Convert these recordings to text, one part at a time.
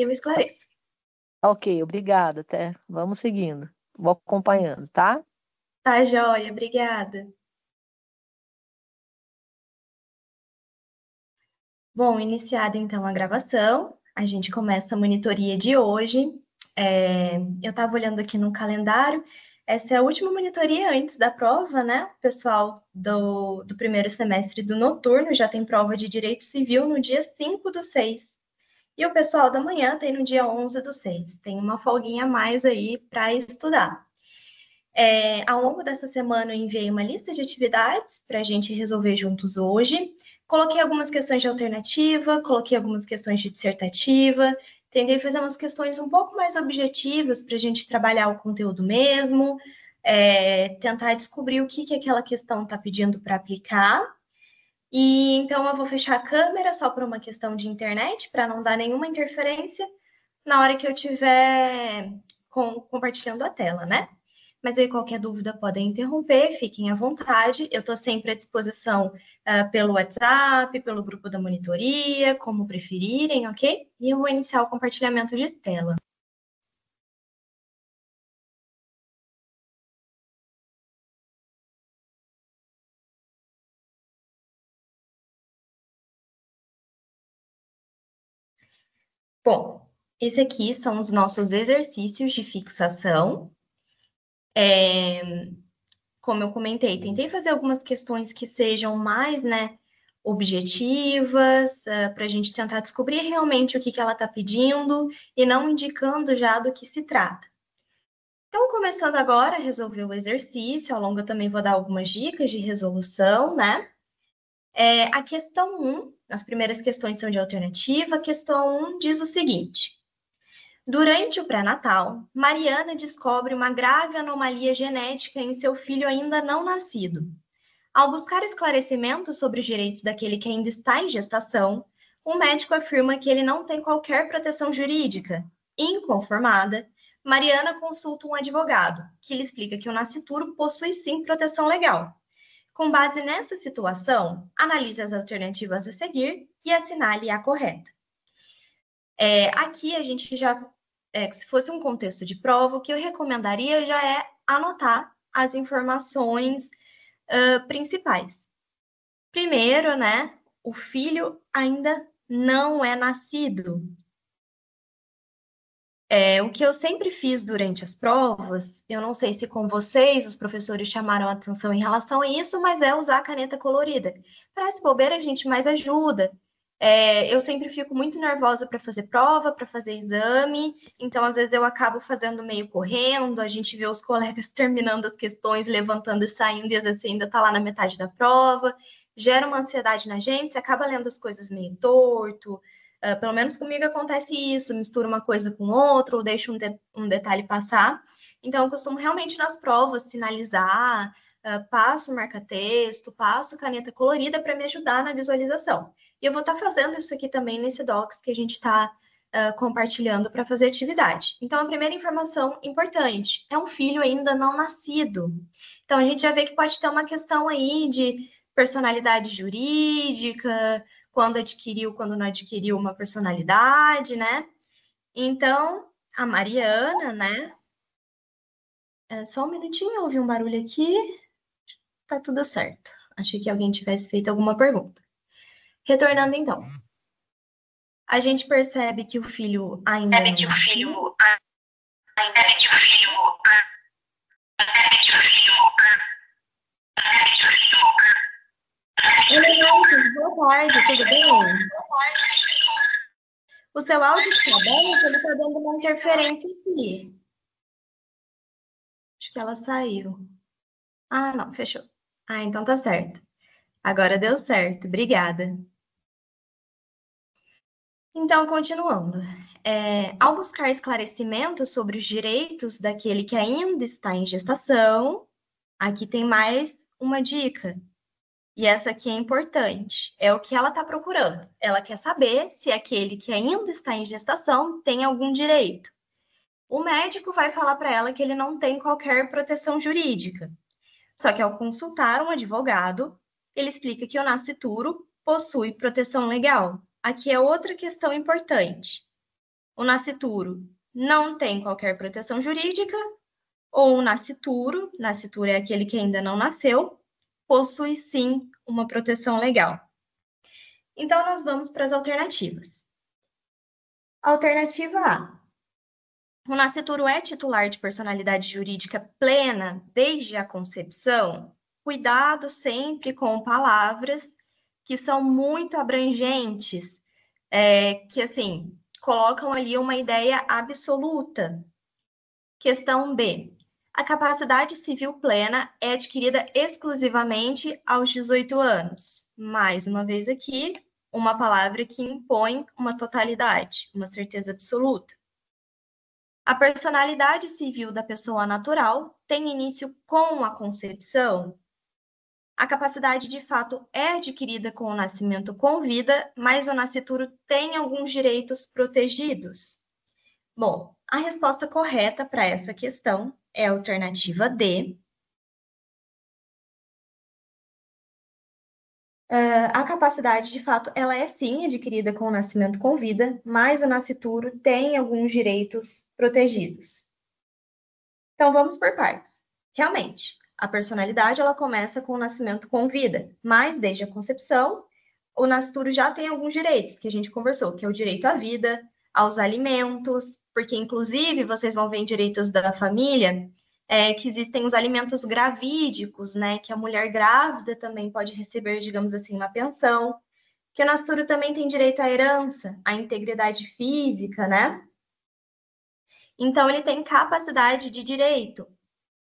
eu esclareço. Ok, obrigada, até. Vamos seguindo. Vou acompanhando, tá? Tá, joia, obrigada. Bom, iniciada então a gravação, a gente começa a monitoria de hoje. Eu estava olhando aqui no calendário, essa é a última monitoria antes da prova, né? O pessoal do primeiro semestre do noturno já tem prova de Direito Civil no dia 5/6. E o pessoal da manhã tem no dia 11/6. Tem uma folguinha a mais aí para estudar. Ao longo dessa semana, eu enviei uma lista de atividades para a gente resolver juntos hoje. Coloquei algumas questões de alternativa, coloquei algumas questões de dissertativa, tentei fazer umas questões um pouco mais objetivas para a gente trabalhar o conteúdo mesmo, tentar descobrir o que aquela questão está pedindo para aplicar. E então eu vou fechar a câmera só por uma questão de internet, para não dar nenhuma interferência na hora que eu estiver compartilhando a tela, né? Mas aí qualquer dúvida podem interromper, fiquem à vontade. Eu estou sempre à disposição pelo WhatsApp, pelo grupo da monitoria, como preferirem, ok? E eu vou iniciar o compartilhamento de tela. Bom, esse aqui são os nossos exercícios de fixação. Como eu comentei, tentei fazer algumas questões que sejam mais, né, objetivas, para a gente tentar descobrir realmente o que ela está pedindo e não indicando já do que se trata. Então, começando agora a resolver o exercício, ao longo eu também vou dar algumas dicas de resolução, né? A questão 1, as primeiras questões são de alternativa. A questão 1 diz o seguinte: durante o pré-natal, Mariana descobre uma grave anomalia genética em seu filho ainda não nascido. Ao buscar esclarecimentos sobre os direitos daquele que ainda está em gestação, o médico afirma que ele não tem qualquer proteção jurídica. Inconformada, Mariana consulta um advogado, que lhe explica que o nascituro possui sim proteção legal. Com base nessa situação, analise as alternativas a seguir e assinale a correta. Aqui a gente já, se fosse um contexto de prova, o que eu recomendaria já é anotar as informações principais. Primeiro, né, o filho ainda não é nascido. O que eu sempre fiz durante as provas, eu não sei se com vocês os professores chamaram a atenção em relação a isso, mas é usar a caneta colorida. Parece bobeira, gente, mas ajuda. Eu sempre fico muito nervosa para fazer prova, para fazer exame, então às vezes eu acabo fazendo meio correndo, a gente vê os colegas terminando as questões, levantando e saindo, e às vezes você ainda está lá na metade da prova, gera uma ansiedade na gente, você acaba lendo as coisas meio torto. Pelo menos comigo acontece isso, misturo uma coisa com outra, ou deixo um detalhe passar. Então, eu costumo realmente nas provas sinalizar, passo marca-texto, passo caneta colorida para me ajudar na visualização. E eu vou estar fazendo isso aqui também nesse Docs que a gente está compartilhando para fazer atividade. Então, a primeira informação importante é um filho ainda não nascido. Então, a gente já vê que pode ter uma questão aí de personalidade jurídica, quando adquiriu, quando não adquiriu uma personalidade, né? Então, a Mariana, né? Só um minutinho, ouvi um barulho aqui. Tá tudo certo. Achei que alguém tivesse feito alguma pergunta. Retornando então. A gente percebe que o filho ainda não nasceu. Oi, boa tarde, tudo bem? O seu áudio está bem? Ele está dando uma interferência aqui. Acho que ela saiu. Ah, não, fechou. Ah, então tá certo. Agora deu certo, obrigada. Então, continuando. Ao buscar esclarecimentos sobre os direitos daquele que ainda está em gestação, aqui tem mais uma dica. E essa aqui é importante. É o que ela está procurando. Ela quer saber se aquele que ainda está em gestação tem algum direito. O médico vai falar para ela que ele não tem qualquer proteção jurídica. Só que ao consultar um advogado, ele explica que o nascituro possui proteção legal. Aqui é outra questão importante. o nascituro não tem qualquer proteção jurídica, ou o nascituro é aquele que ainda não nasceu, possui sim uma proteção legal. Então, nós vamos para as alternativas. Alternativa A. O nascituro é titular de personalidade jurídica plena desde a concepção? Cuidado sempre com palavras que são muito abrangentes, que, assim, colocam ali uma ideia absoluta. Questão B. A capacidade civil plena é adquirida exclusivamente aos 18 anos. Mais uma vez aqui, uma palavra que impõe uma totalidade, uma certeza absoluta. A personalidade civil da pessoa natural tem início com a concepção? A capacidade de fato é adquirida com o nascimento com vida, mas o nascituro tem alguns direitos protegidos? Bom, a resposta correta para essa questão é a alternativa D. A capacidade, de fato, ela é sim adquirida com o nascimento com vida, mas o nascituro tem alguns direitos protegidos. Então, vamos por partes. Realmente, a personalidade ela começa com o nascimento com vida, mas desde a concepção, o nascituro já tem alguns direitos que a gente conversou, que é o direito à vida, aos alimentos, porque inclusive vocês vão ver em direitos da família que existem os alimentos gravídicos, né? Que a mulher grávida também pode receber, digamos assim, uma pensão. Que o nascituro também tem direito à herança, à integridade física, né? Então ele tem capacidade de direito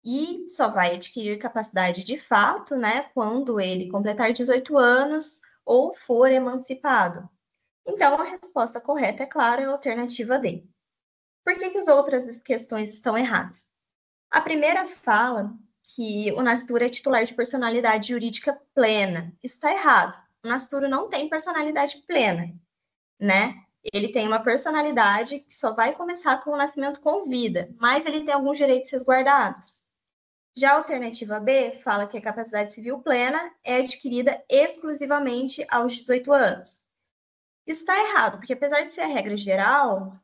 e só vai adquirir capacidade de fato, né, quando ele completar 18 anos ou for emancipado. Então, a resposta correta, é claro, é a alternativa D. Por que as outras questões estão erradas? A primeira fala que o nascituro é titular de personalidade jurídica plena. Isso está errado. O nascituro não tem personalidade plena, né? Ele tem uma personalidade que só vai começar com o nascimento com vida, mas ele tem alguns direitos resguardados. Já a alternativa B fala que a capacidade civil plena é adquirida exclusivamente aos 18 anos. Isso está errado, porque apesar de ser a regra geral,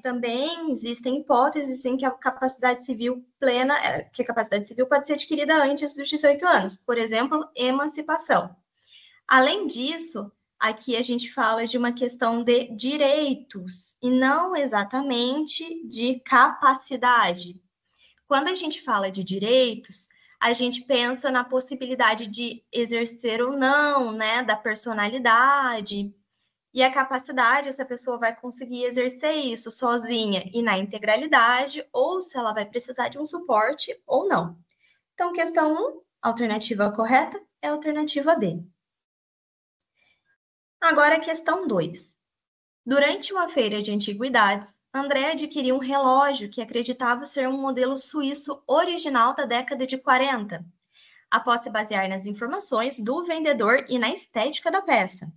também existem hipóteses em que a capacidade civil plena, que a capacidade civil pode ser adquirida antes dos 18 anos, por exemplo, emancipação. Além disso, aqui a gente fala de uma questão de direitos e não exatamente de capacidade. Quando a gente fala de direitos, a gente pensa na possibilidade de exercer ou não, né, da personalidade e a capacidade, se a pessoa vai conseguir exercer isso sozinha e na integralidade, ou se ela vai precisar de um suporte ou não. Então, questão 1, alternativa correta é a alternativa D. Agora, a questão 2. Durante uma feira de antiguidades, André adquiriu um relógio que acreditava ser um modelo suíço original da década de 40, após se basear nas informações do vendedor e na estética da peça.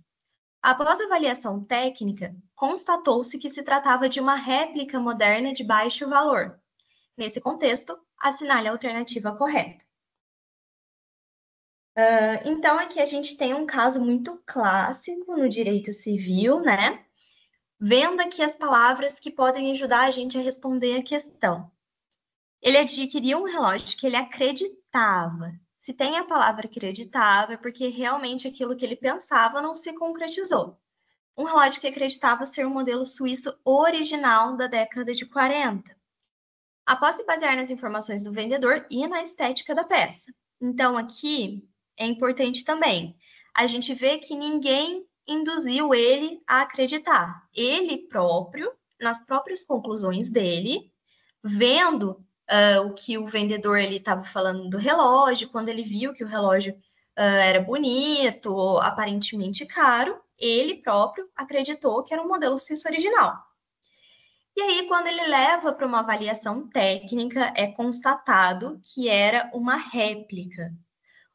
Após avaliação técnica, constatou-se que se tratava de uma réplica moderna de baixo valor. Nesse contexto, assinale a alternativa correta. Então, aqui a gente tem um caso muito clássico no direito civil, né? Vendo aqui as palavras que podem ajudar a gente a responder a questão. Ele adquiriu um relógio que ele acreditava. Se tem a palavra acreditava, é porque realmente aquilo que ele pensava não se concretizou. Um relógio que acreditava ser um modelo suíço original da década de 40. Após se basear nas informações do vendedor e na estética da peça. Então, aqui é importante também. A gente vê que ninguém induziu ele a acreditar. Ele próprio, nas próprias conclusões dele, vendo o que o vendedor estava falando do relógio, quando ele viu que o relógio era bonito, aparentemente caro, ele próprio acreditou que era um modelo suíço original. E aí, quando ele leva para uma avaliação técnica, é constatado que era uma réplica.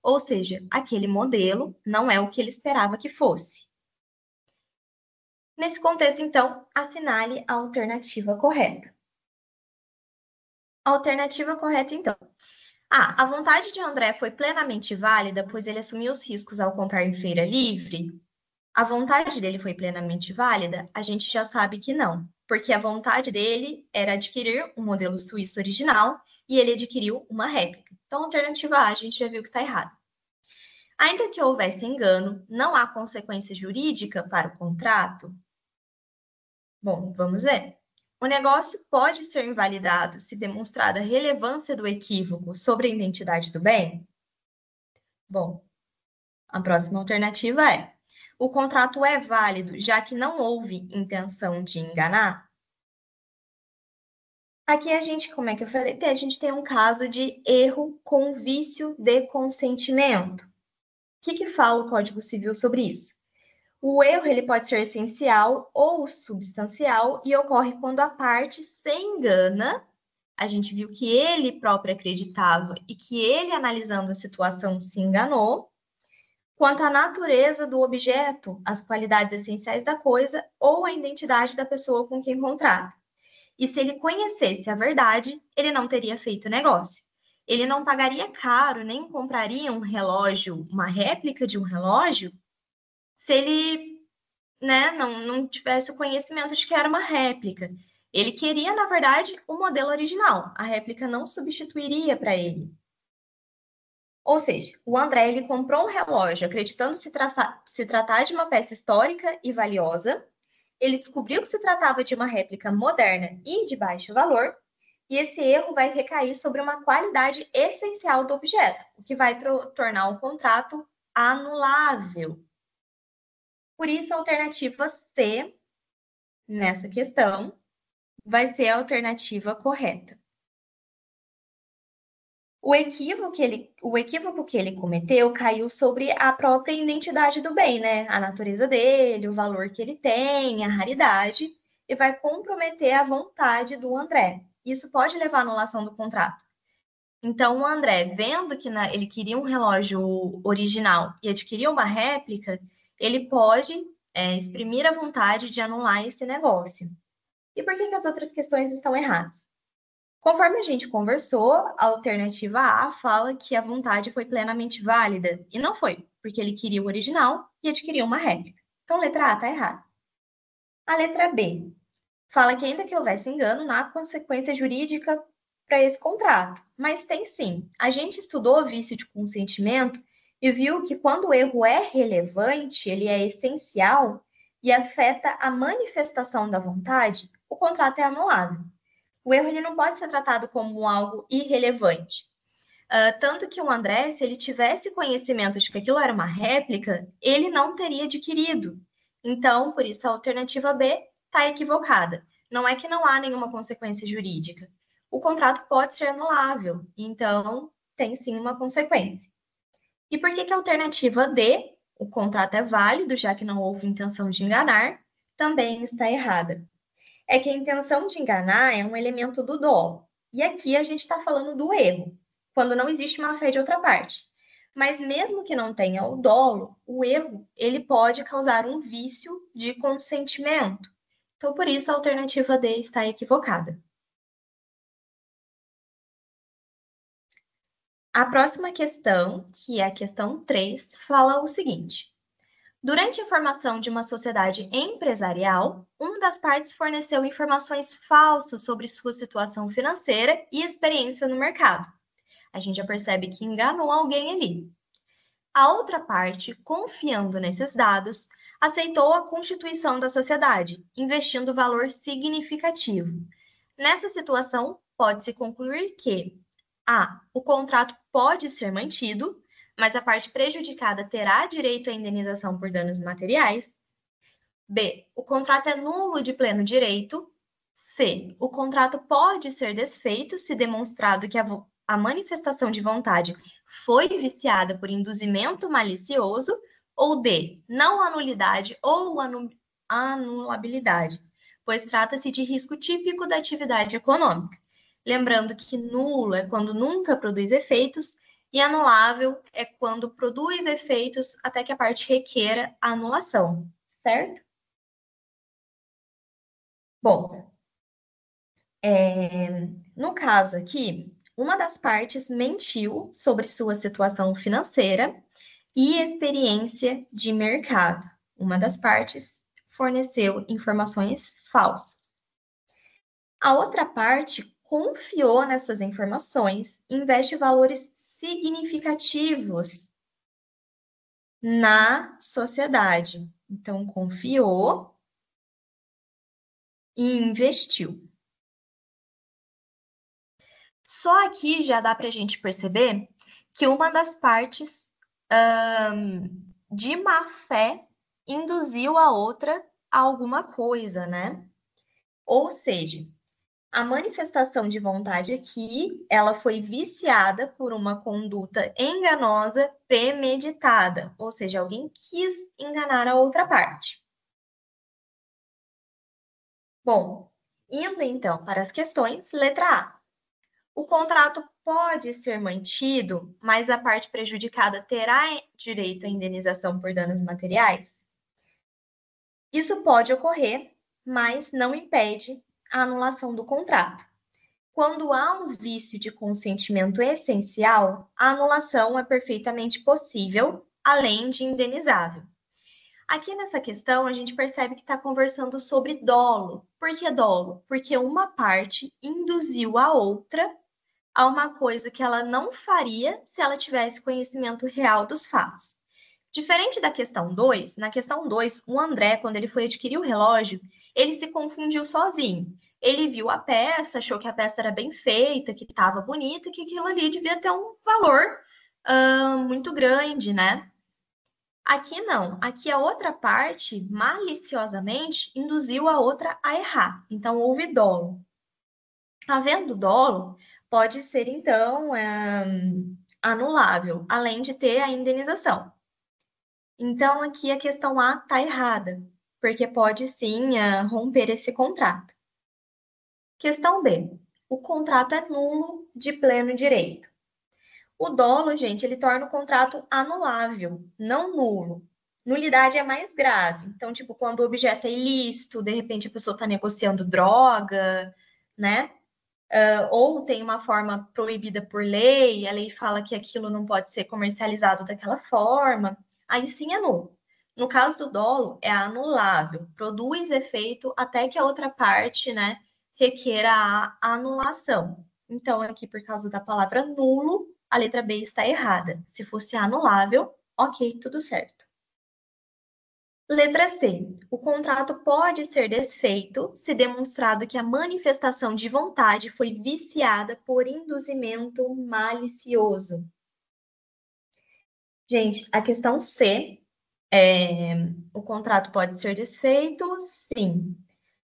Ou seja, aquele modelo não é o que ele esperava que fosse. Nesse contexto, então, assinale a alternativa correta. A alternativa correta, então. A vontade de André foi plenamente válida, pois ele assumiu os riscos ao comprar em feira livre? A vontade dele foi plenamente válida? A gente já sabe que não. porque a vontade dele era adquirir um modelo suíço original e ele adquiriu uma réplica. Então, a alternativa A, a gente já viu que está errada. Ainda que houvesse engano, não há consequência jurídica para o contrato? Bom, vamos ver. O negócio pode ser invalidado se demonstrada a relevância do equívoco sobre a identidade do bem? Bom, a próxima alternativa é: o contrato é válido, já que não houve intenção de enganar? Aqui a gente, como é que eu falei? A gente tem um caso de erro com vício de consentimento. O que fala o Código Civil sobre isso? O erro ele pode ser essencial ou substancial e ocorre quando a parte se engana. A gente viu que ele próprio acreditava e que ele, analisando a situação, se enganou. Quanto à natureza do objeto, as qualidades essenciais da coisa ou a identidade da pessoa com quem contrata. E se ele conhecesse a verdade, ele não teria feito negócio. Ele não pagaria caro, nem compraria um relógio, uma réplica de um relógio, se ele, né, não tivesse o conhecimento de que era uma réplica. Ele queria, na verdade, o modelo original. A réplica não substituiria para ele. Ou seja, o André ele comprou um relógio acreditando se tratar de uma peça histórica e valiosa. Ele descobriu que se tratava de uma réplica moderna e de baixo valor, e esse erro vai recair sobre uma qualidade essencial do objeto, o que vai tornar o contrato anulável. Por isso, a alternativa C, nessa questão, vai ser a alternativa correta. O equívoco que ele cometeu caiu sobre a própria identidade do bem, né? A natureza dele, o valor que ele tem, a raridade, e vai comprometer a vontade do André. Isso pode levar à anulação do contrato. Então, o André, vendo que ele queria um relógio original e adquiriu uma réplica, ele pode exprimir a vontade de anular esse negócio. E por que as outras questões estão erradas? Conforme a gente conversou, a alternativa A fala que a vontade foi plenamente válida, e não foi, porque ele queria o original e adquiriu uma réplica. Então, letra A está errada. A letra B fala que ainda que houvesse engano, não há consequência jurídica para esse contrato, mas tem sim. A gente estudou vício de consentimento e viu que quando o erro é relevante, ele é essencial e afeta a manifestação da vontade, o contrato é anulável. O erro ele não pode ser tratado como algo irrelevante. Tanto que o André, se ele tivesse conhecimento de que aquilo era uma réplica, ele não teria adquirido. Então, por isso, a alternativa B está equivocada. Não é que não há nenhuma consequência jurídica. O contrato pode ser anulável, então tem sim uma consequência. E por que a alternativa D, o contrato é válido, já que não houve intenção de enganar, também está errada? É que a intenção de enganar é um elemento do dolo. E aqui a gente está falando do erro, quando não existe má fé de outra parte. Mas mesmo que não tenha o dolo, o erro ele pode causar um vício de consentimento. Então, por isso, a alternativa D está equivocada. A próxima questão, que é a questão 3, fala o seguinte: durante a formação de uma sociedade empresarial, uma das partes forneceu informações falsas sobre sua situação financeira e experiência no mercado. A gente já percebe que enganou alguém ali. A outra parte, confiando nesses dados, aceitou a constituição da sociedade, investindo valor significativo. Nessa situação, pode-se concluir que A. O contrato pode ser mantido, mas a parte prejudicada terá direito à indenização por danos materiais. B. O contrato é nulo de pleno direito. C. O contrato pode ser desfeito se demonstrado que a manifestação de vontade foi viciada por induzimento malicioso. Ou D. Não há nulidade ou anulabilidade, pois trata-se de risco típico da atividade econômica. Lembrando que nulo é quando nunca produz efeitos e anulável é quando produz efeitos até que a parte requeira a anulação, certo? Bom, no caso aqui, uma das partes mentiu sobre sua situação financeira e experiência de mercado. Uma das partes forneceu informações falsas. A outra parte confiou nessas informações e investe valores significativos na sociedade. Então, confiou e investiu. Só aqui já dá para a gente perceber que uma das partes de má fé induziu a outra a alguma coisa, né? Ou seja, a manifestação de vontade aqui, ela foi viciada por uma conduta enganosa premeditada, ou seja, alguém quis enganar a outra parte. Bom, indo então para as questões, letra A. O contrato pode ser mantido, mas a parte prejudicada terá direito à indenização por danos materiais? Isso pode ocorrer, mas não impede a anulação do contrato. Quando há um vício de consentimento essencial, a anulação é perfeitamente possível, além de indenizável. Aqui nessa questão, a gente percebe que está conversando sobre dolo. Por que dolo? Porque uma parte induziu a outra a uma coisa que ela não faria se ela tivesse conhecimento real dos fatos. Diferente da questão 2, na questão 2, o André, quando ele foi adquirir o relógio, ele se confundiu sozinho. Ele viu a peça, achou que a peça era bem feita, que estava bonita, que aquilo ali devia ter um valor muito grande, né? Aqui não. Aqui a outra parte, maliciosamente, induziu a outra a errar. Então, houve dolo. Havendo dolo, pode ser, então, anulável, além de ter a indenização. Então, aqui a questão A está errada, porque pode sim romper esse contrato. Questão B. O contrato é nulo de pleno direito. O dolo, gente, ele torna o contrato anulável, não nulo. Nulidade é mais grave. Então, tipo, quando o objeto é ilícito, de repente a pessoa está negociando droga, né? Ou tem uma forma proibida por lei, a lei fala que aquilo não pode ser comercializado daquela forma, aí sim é nulo. No caso do dolo, é anulável, produz efeito até que a outra parte, né, requeira a anulação. Então, aqui, por causa da palavra nulo, a letra B está errada. Se fosse anulável, ok, tudo certo. Letra C. O contrato pode ser desfeito se demonstrado que a manifestação de vontade foi viciada por induzimento malicioso. Gente, a questão C, o contrato pode ser desfeito, sim,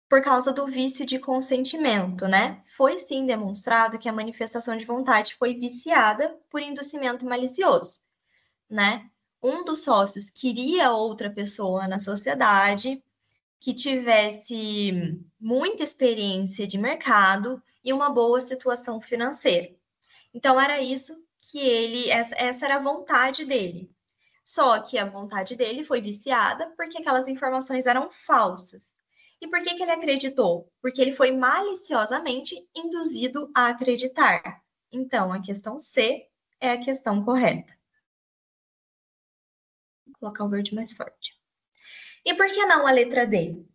por causa do vício de consentimento, né? Foi sim demonstrado que a manifestação de vontade foi viciada por induzimento malicioso, né? Um dos sócios queria outra pessoa na sociedade que tivesse muita experiência de mercado e uma boa situação financeira. Então, era isso que essa era a vontade dele. Só que a vontade dele foi viciada porque aquelas informações eram falsas. E por que ele acreditou? Porque ele foi maliciosamente induzido a acreditar. Então, a questão C é a questão correta. Vou colocar o verde mais forte. E por que não a letra D?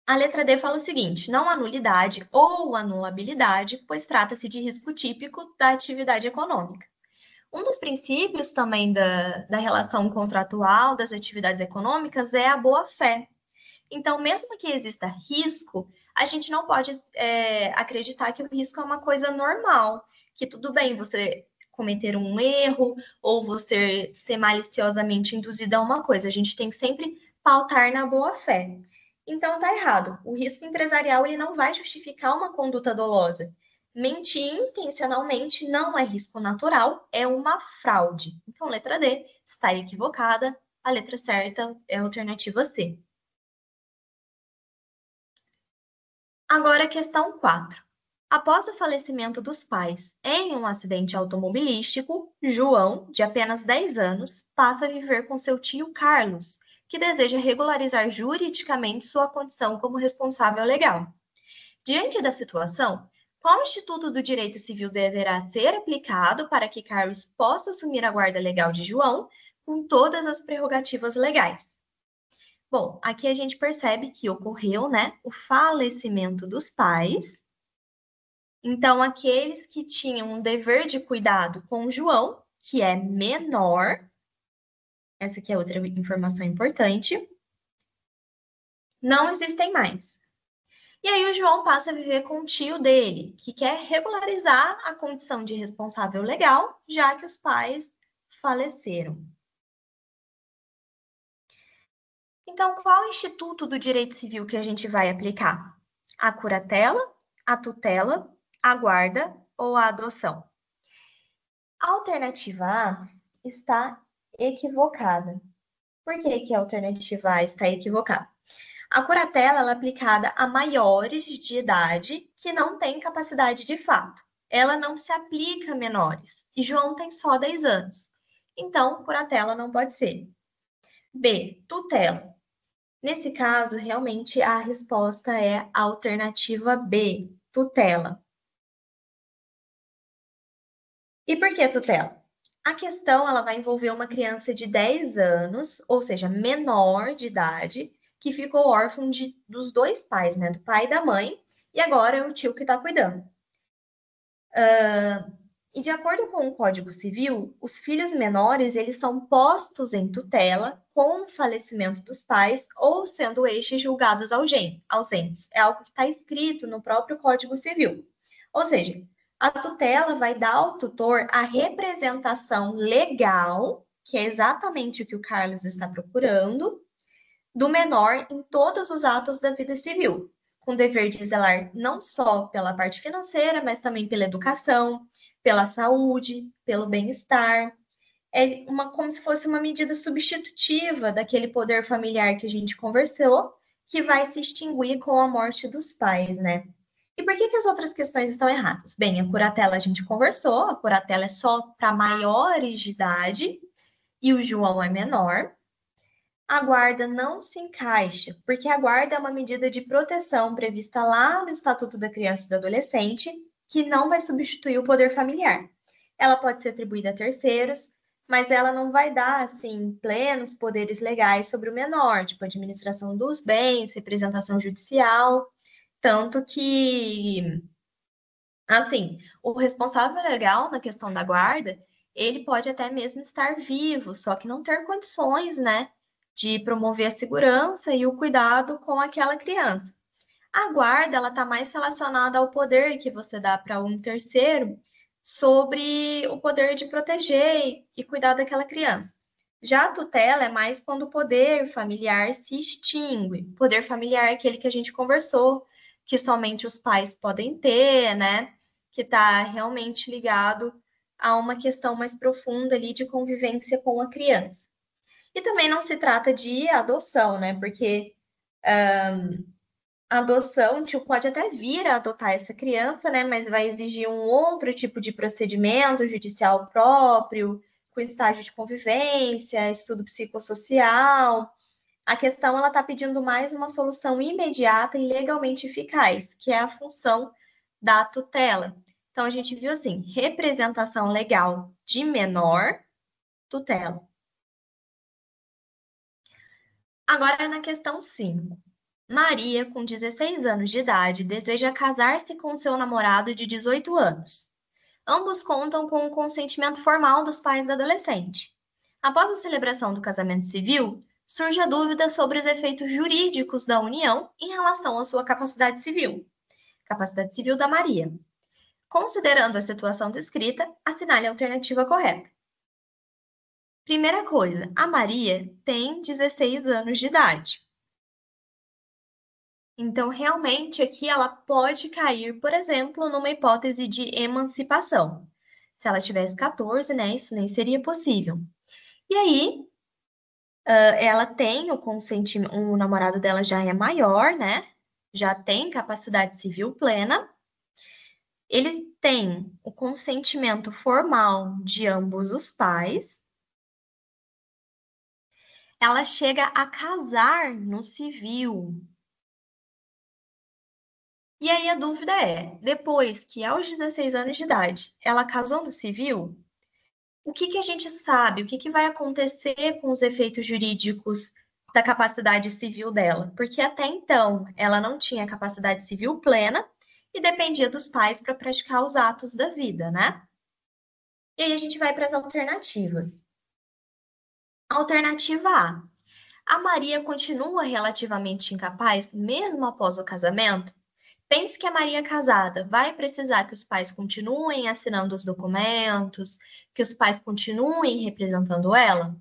A letra D fala o seguinte: não há nulidade ou anulabilidade, pois trata-se de risco típico da atividade econômica. Um dos princípios também da relação contratual das atividades econômicas é a boa-fé. Então, mesmo que exista risco, a gente não pode acreditar que o risco é uma coisa normal, que tudo bem você cometer um erro ou você ser maliciosamente induzido a uma coisa. A gente tem que sempre pautar na boa-fé. Então, tá errado. O risco empresarial ele não vai justificar uma conduta dolosa. Mentir intencionalmente não é risco natural, é uma fraude. Então, letra D está equivocada. A letra certa é a alternativa C. Agora, questão 4. Após o falecimento dos pais em um acidente automobilístico, João, de apenas 10 anos, passa a viver com seu tio Carlos, que deseja regularizar juridicamente sua condição como responsável legal. Diante da situação, qual instituto do direito civil deverá ser aplicado para que Carlos possa assumir a guarda legal de João com todas as prerrogativas legais? Bom, aqui a gente percebe que ocorreu, né, o falecimento dos pais. Então, aqueles que tinham um dever de cuidado com João, que é menor, essa aqui é outra informação importante, não existem mais. E aí o João passa a viver com o tio dele, que quer regularizar a condição de responsável legal, já que os pais faleceram. Então, qual é o instituto do direito civil que a gente vai aplicar? A curatela, a tutela, a guarda ou a adoção? A alternativa A está equivocada. Por que que a alternativa A está equivocada? A curatela ela é aplicada a maiores de idade que não têm capacidade de fato. Ela não se aplica a menores. E João tem só 10 anos. Então, curatela não pode ser. B, tutela. Nesse caso, realmente a resposta é a alternativa B, tutela. E por que tutela? A questão ela vai envolver uma criança de 10 anos, ou seja, menor de idade, que ficou órfão dos dois pais, né? Do pai e da mãe, e agora é o tio que está cuidando. E de acordo com o Código Civil, os filhos menores eles são postos em tutela com o falecimento dos pais ou sendo estes julgados ausentes. É algo que está escrito no próprio Código Civil. Ou seja, a tutela vai dar ao tutor a representação legal, que é exatamente o que o Carlos está procurando, do menor em todos os atos da vida civil, com dever de zelar não só pela parte financeira, mas também pela educação, pela saúde, pelo bem-estar. É como se fosse uma medida substitutiva daquele poder familiar que a gente conversou, que vai se extinguir com a morte dos pais, né? E por que as outras questões estão erradas? Bem, a curatela a gente conversou, a curatela é só para maiores de idade e o João é menor. A guarda não se encaixa, porque a guarda é uma medida de proteção prevista lá no Estatuto da Criança e do Adolescente, que não vai substituir o poder familiar. Ela pode ser atribuída a terceiros, mas ela não vai dar, assim, plenos poderes legais sobre o menor, tipo administração dos bens, representação judicial, tanto que, assim, o responsável legal na questão da guarda, ele pode até mesmo estar vivo, só que não ter condições, né, de promover a segurança e o cuidado com aquela criança. A guarda, ela está mais relacionada ao poder que você dá para um terceiro sobre o poder de proteger e cuidar daquela criança. Já a tutela é mais quando o poder familiar se extingue. O poder familiar é aquele que a gente conversou, que somente os pais podem ter, né? Que está realmente ligado a uma questão mais profunda ali de convivência com a criança. E também não se trata de adoção, né? Porque a adoção, o tio pode até vir a adotar essa criança, né? Mas vai exigir um outro tipo de procedimento judicial próprio, com estágio de convivência, estudo psicossocial. A questão ela está pedindo mais uma solução imediata e legalmente eficaz, que é a função da tutela. Então a gente viu assim, representação legal de menor, tutela. Agora na questão 5. Maria, com 16 anos de idade, deseja casar-se com seu namorado de 18 anos. Ambos contam com o consentimento formal dos pais da adolescente. Após a celebração do casamento civil, surge a dúvida sobre os efeitos jurídicos da união em relação à sua capacidade civil da Maria. Considerando a situação descrita, assinale a alternativa correta. Primeira coisa, a Maria tem 16 anos de idade. Então, realmente, aqui ela pode cair, por exemplo, numa hipótese de emancipação. Se ela tivesse 14, né, isso nem seria possível. E aí, ela tem o consentimento, o namorado dela já é maior, né? Já tem capacidade civil plena. Ele tem o consentimento formal de ambos os pais. Ela chega a casar no civil. E aí a dúvida é, depois que aos 16 anos de idade ela casou no civil, o que a gente sabe? O que vai acontecer com os efeitos jurídicos da capacidade civil dela, porque até então ela não tinha capacidade civil plena e dependia dos pais para praticar os atos da vida, né? E aí a gente vai para as alternativas. Alternativa A. A Maria continua relativamente incapaz mesmo após o casamento? Pense que a Maria casada vai precisar que os pais continuem assinando os documentos, que os pais continuem representando ela?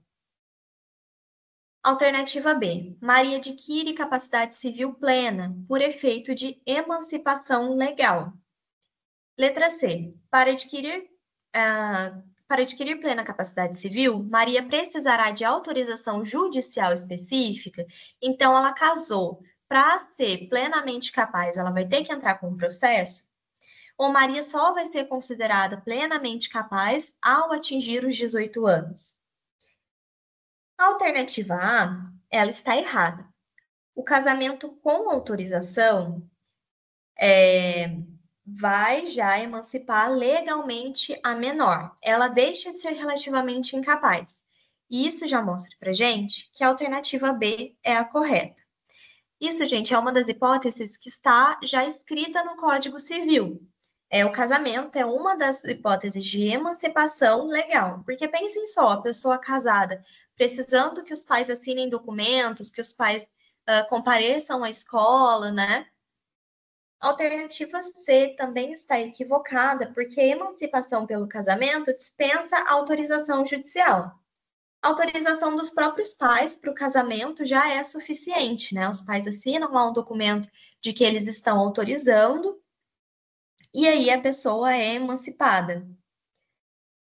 Alternativa B. Maria adquire capacidade civil plena por efeito de emancipação legal. Letra C. Para adquirir plena capacidade civil, Maria precisará de autorização judicial específica, então ela casou. Para ser plenamente capaz, ela vai ter que entrar com um processo? Ou Maria só vai ser considerada plenamente capaz ao atingir os 18 anos? A alternativa A, ela está errada. O casamento com autorização vai já emancipar legalmente a menor. Ela deixa de ser relativamente incapaz. E isso já mostra pra gente que a alternativa B é a correta. Isso, gente, é uma das hipóteses que está já escrita no Código Civil. O casamento é uma das hipóteses de emancipação legal. Porque pensem só, a pessoa casada precisando que os pais assinem documentos, que os pais compareçam à escola, né? A alternativa C também está equivocada, porque a emancipação pelo casamento dispensa a autorização judicial. A autorização dos próprios pais para o casamento já é suficiente, né? Os pais assinam lá um documento de que eles estão autorizando, e aí a pessoa é emancipada.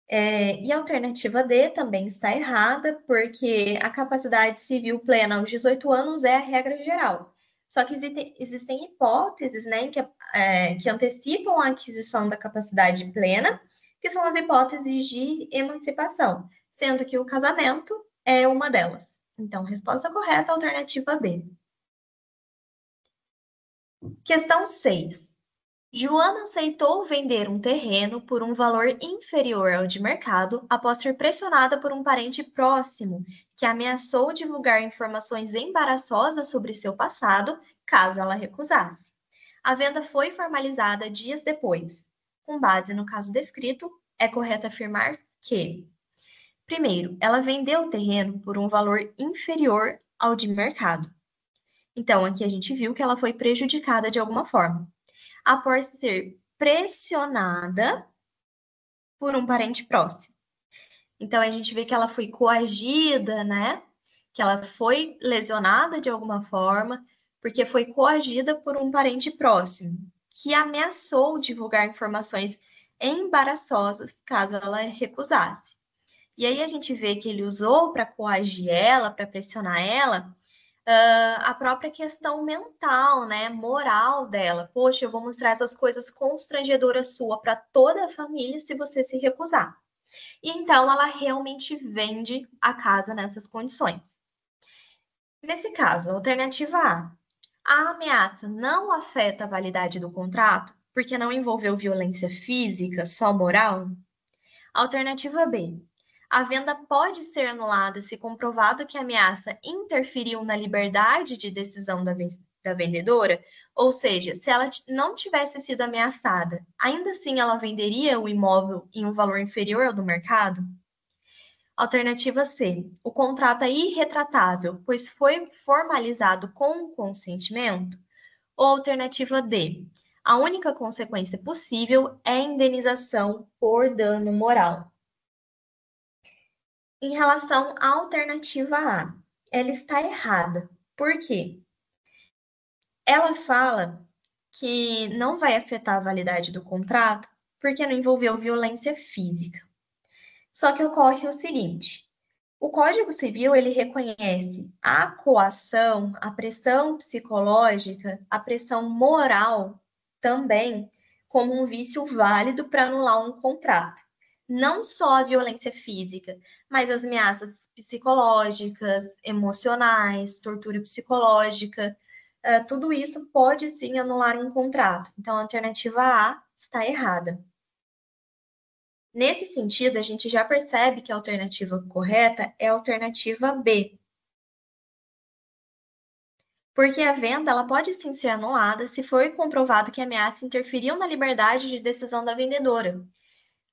E a alternativa D também está errada, porque a capacidade civil plena aos 18 anos é a regra geral. Só que existem hipóteses, né, que antecipam a aquisição da capacidade plena, que são as hipóteses de emancipação, sendo que o casamento é uma delas. Então, resposta correta, alternativa B. Questão 6. Joana aceitou vender um terreno por um valor inferior ao de mercado após ser pressionada por um parente próximo que ameaçou divulgar informações embaraçosas sobre seu passado caso ela recusasse. A venda foi formalizada dias depois. Com base no caso descrito, é correto afirmar que: primeiro, ela vendeu o terreno por um valor inferior ao de mercado. Então, aqui a gente viu que ela foi prejudicada de alguma forma após ser pressionada por um parente próximo. Então, a gente vê que ela foi coagida, né? Que ela foi lesionada de alguma forma, porque foi coagida por um parente próximo, que ameaçou divulgar informações embaraçosas caso ela recusasse. E aí a gente vê que ele usou para coagir ela, para pressionar ela, a própria questão mental, né, moral dela. Poxa, eu vou mostrar essas coisas constrangedoras sua para toda a família se você se recusar. E então ela realmente vende a casa nessas condições. Nesse caso, alternativa A ameaça não afeta a validade do contrato porque não envolveu violência física, só moral? Alternativa B. A venda pode ser anulada se comprovado que a ameaça interferiu na liberdade de decisão da vendedora, ou seja, se ela não tivesse sido ameaçada, ainda assim ela venderia o imóvel em um valor inferior ao do mercado? Alternativa C. O contrato é irretratável, pois foi formalizado com consentimento? Ou alternativa D. A única consequência possível é indenização por dano moral. Em relação à alternativa A, ela está errada. Por quê? Ela fala que não vai afetar a validade do contrato porque não envolveu violência física. Só que ocorre o seguinte: o Código Civil ele reconhece a coação, a pressão psicológica, a pressão moral também como um vício válido para anular um contrato. Não só a violência física, mas as ameaças psicológicas, emocionais, tortura psicológica, tudo isso pode sim anular um contrato. Então, a alternativa A está errada. Nesse sentido, a gente já percebe que a alternativa correta é a alternativa B. Porque a venda ela pode sim ser anulada se for comprovado que a ameaça interferiu na liberdade de decisão da vendedora.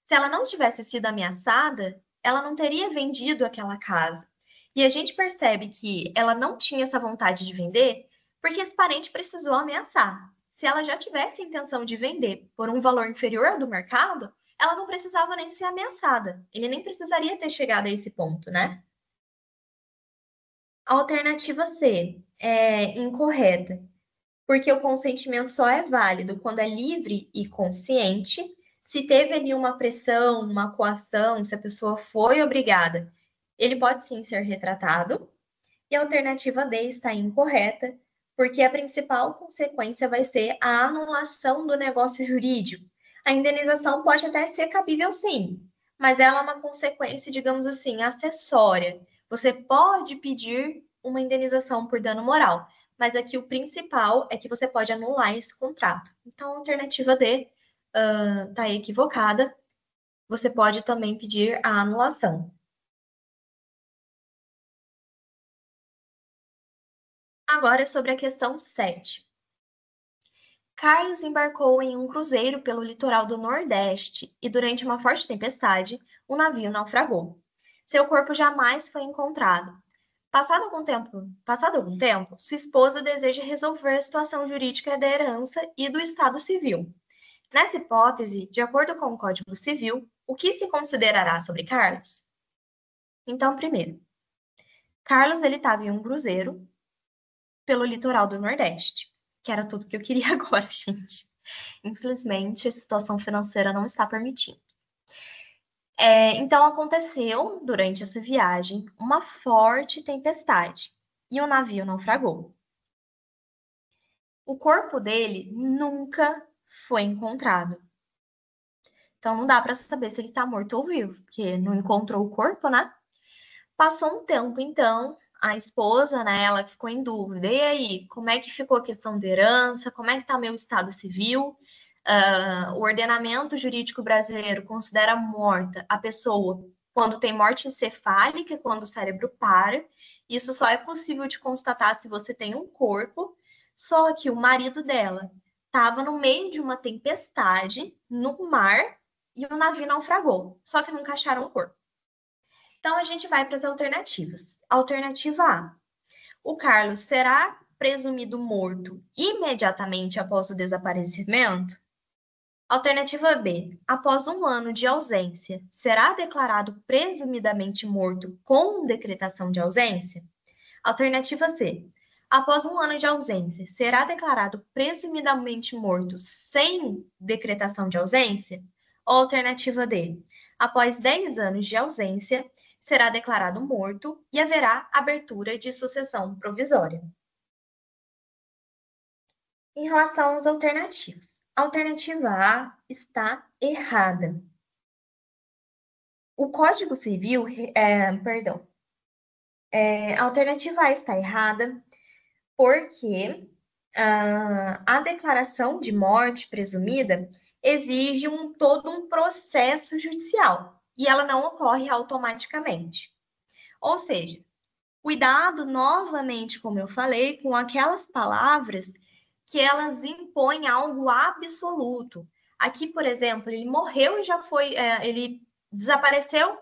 Se ela não tivesse sido ameaçada, ela não teria vendido aquela casa. E a gente percebe que ela não tinha essa vontade de vender porque esse parente precisou ameaçar. Se ela já tivesse a intenção de vender por um valor inferior ao do mercado, ela não precisava nem ser ameaçada. Ele nem precisaria ter chegado a esse ponto, né? A alternativa C é incorreta, porque o consentimento só é válido quando é livre e consciente. Se teve ali uma pressão, uma coação, se a pessoa foi obrigada, ele pode sim ser retratado. E a alternativa D está incorreta, porque a principal consequência vai ser a anulação do negócio jurídico. A indenização pode até ser cabível, sim, mas ela é uma consequência, digamos assim, acessória. Você pode pedir uma indenização por dano moral, mas aqui o principal é que você pode anular esse contrato. Então, a alternativa D está equivocada. Você pode também pedir a anulação. Agora, sobre a questão 7. Carlos embarcou em um cruzeiro pelo litoral do Nordeste e, durante uma forte tempestade, o navio naufragou. Seu corpo jamais foi encontrado. Passado algum tempo, sua esposa deseja resolver a situação jurídica da herança e do Estado Civil. Nessa hipótese, de acordo com o Código Civil, o que se considerará sobre Carlos? Então, primeiro, Carlos ele estava em um cruzeiro pelo litoral do Nordeste, que era tudo que eu queria agora, gente. Infelizmente, a situação financeira não está permitindo. Então, aconteceu, durante essa viagem, uma forte tempestade e o navio naufragou. O corpo dele nunca foi encontrado. Então, não dá para saber se ele está morto ou vivo, porque não encontrou o corpo, né? Passou um tempo, então, a esposa, né, ela ficou em dúvida. E aí, como é que ficou a questão da herança? Como é que está meu estado civil? O ordenamento jurídico brasileiro considera morta a pessoa quando tem morte encefálica, quando o cérebro para. Isso só é possível de constatar se você tem um corpo. Só que o marido dela estava no meio de uma tempestade no mar e o navio naufragou. Só que nunca acharam o corpo. Então a gente vai para as alternativas. Alternativa A: o Carlos será presumido morto imediatamente após o desaparecimento? Alternativa B: após um ano de ausência, será declarado presumidamente morto com decretação de ausência? Alternativa C: após um ano de ausência, será declarado presumidamente morto sem decretação de ausência? Ou alternativa D: após 10 anos de ausência, será declarado morto e haverá abertura de sucessão provisória. Em relação às alternativas, a alternativa A está errada. O Código Civil, a alternativa A está errada porque a declaração de morte presumida exige todo um processo judicial e ela não ocorre automaticamente. Ou seja, cuidado novamente, como eu falei, com aquelas palavras que elas impõem algo absoluto. Aqui, por exemplo, ele morreu e já foi, ele desapareceu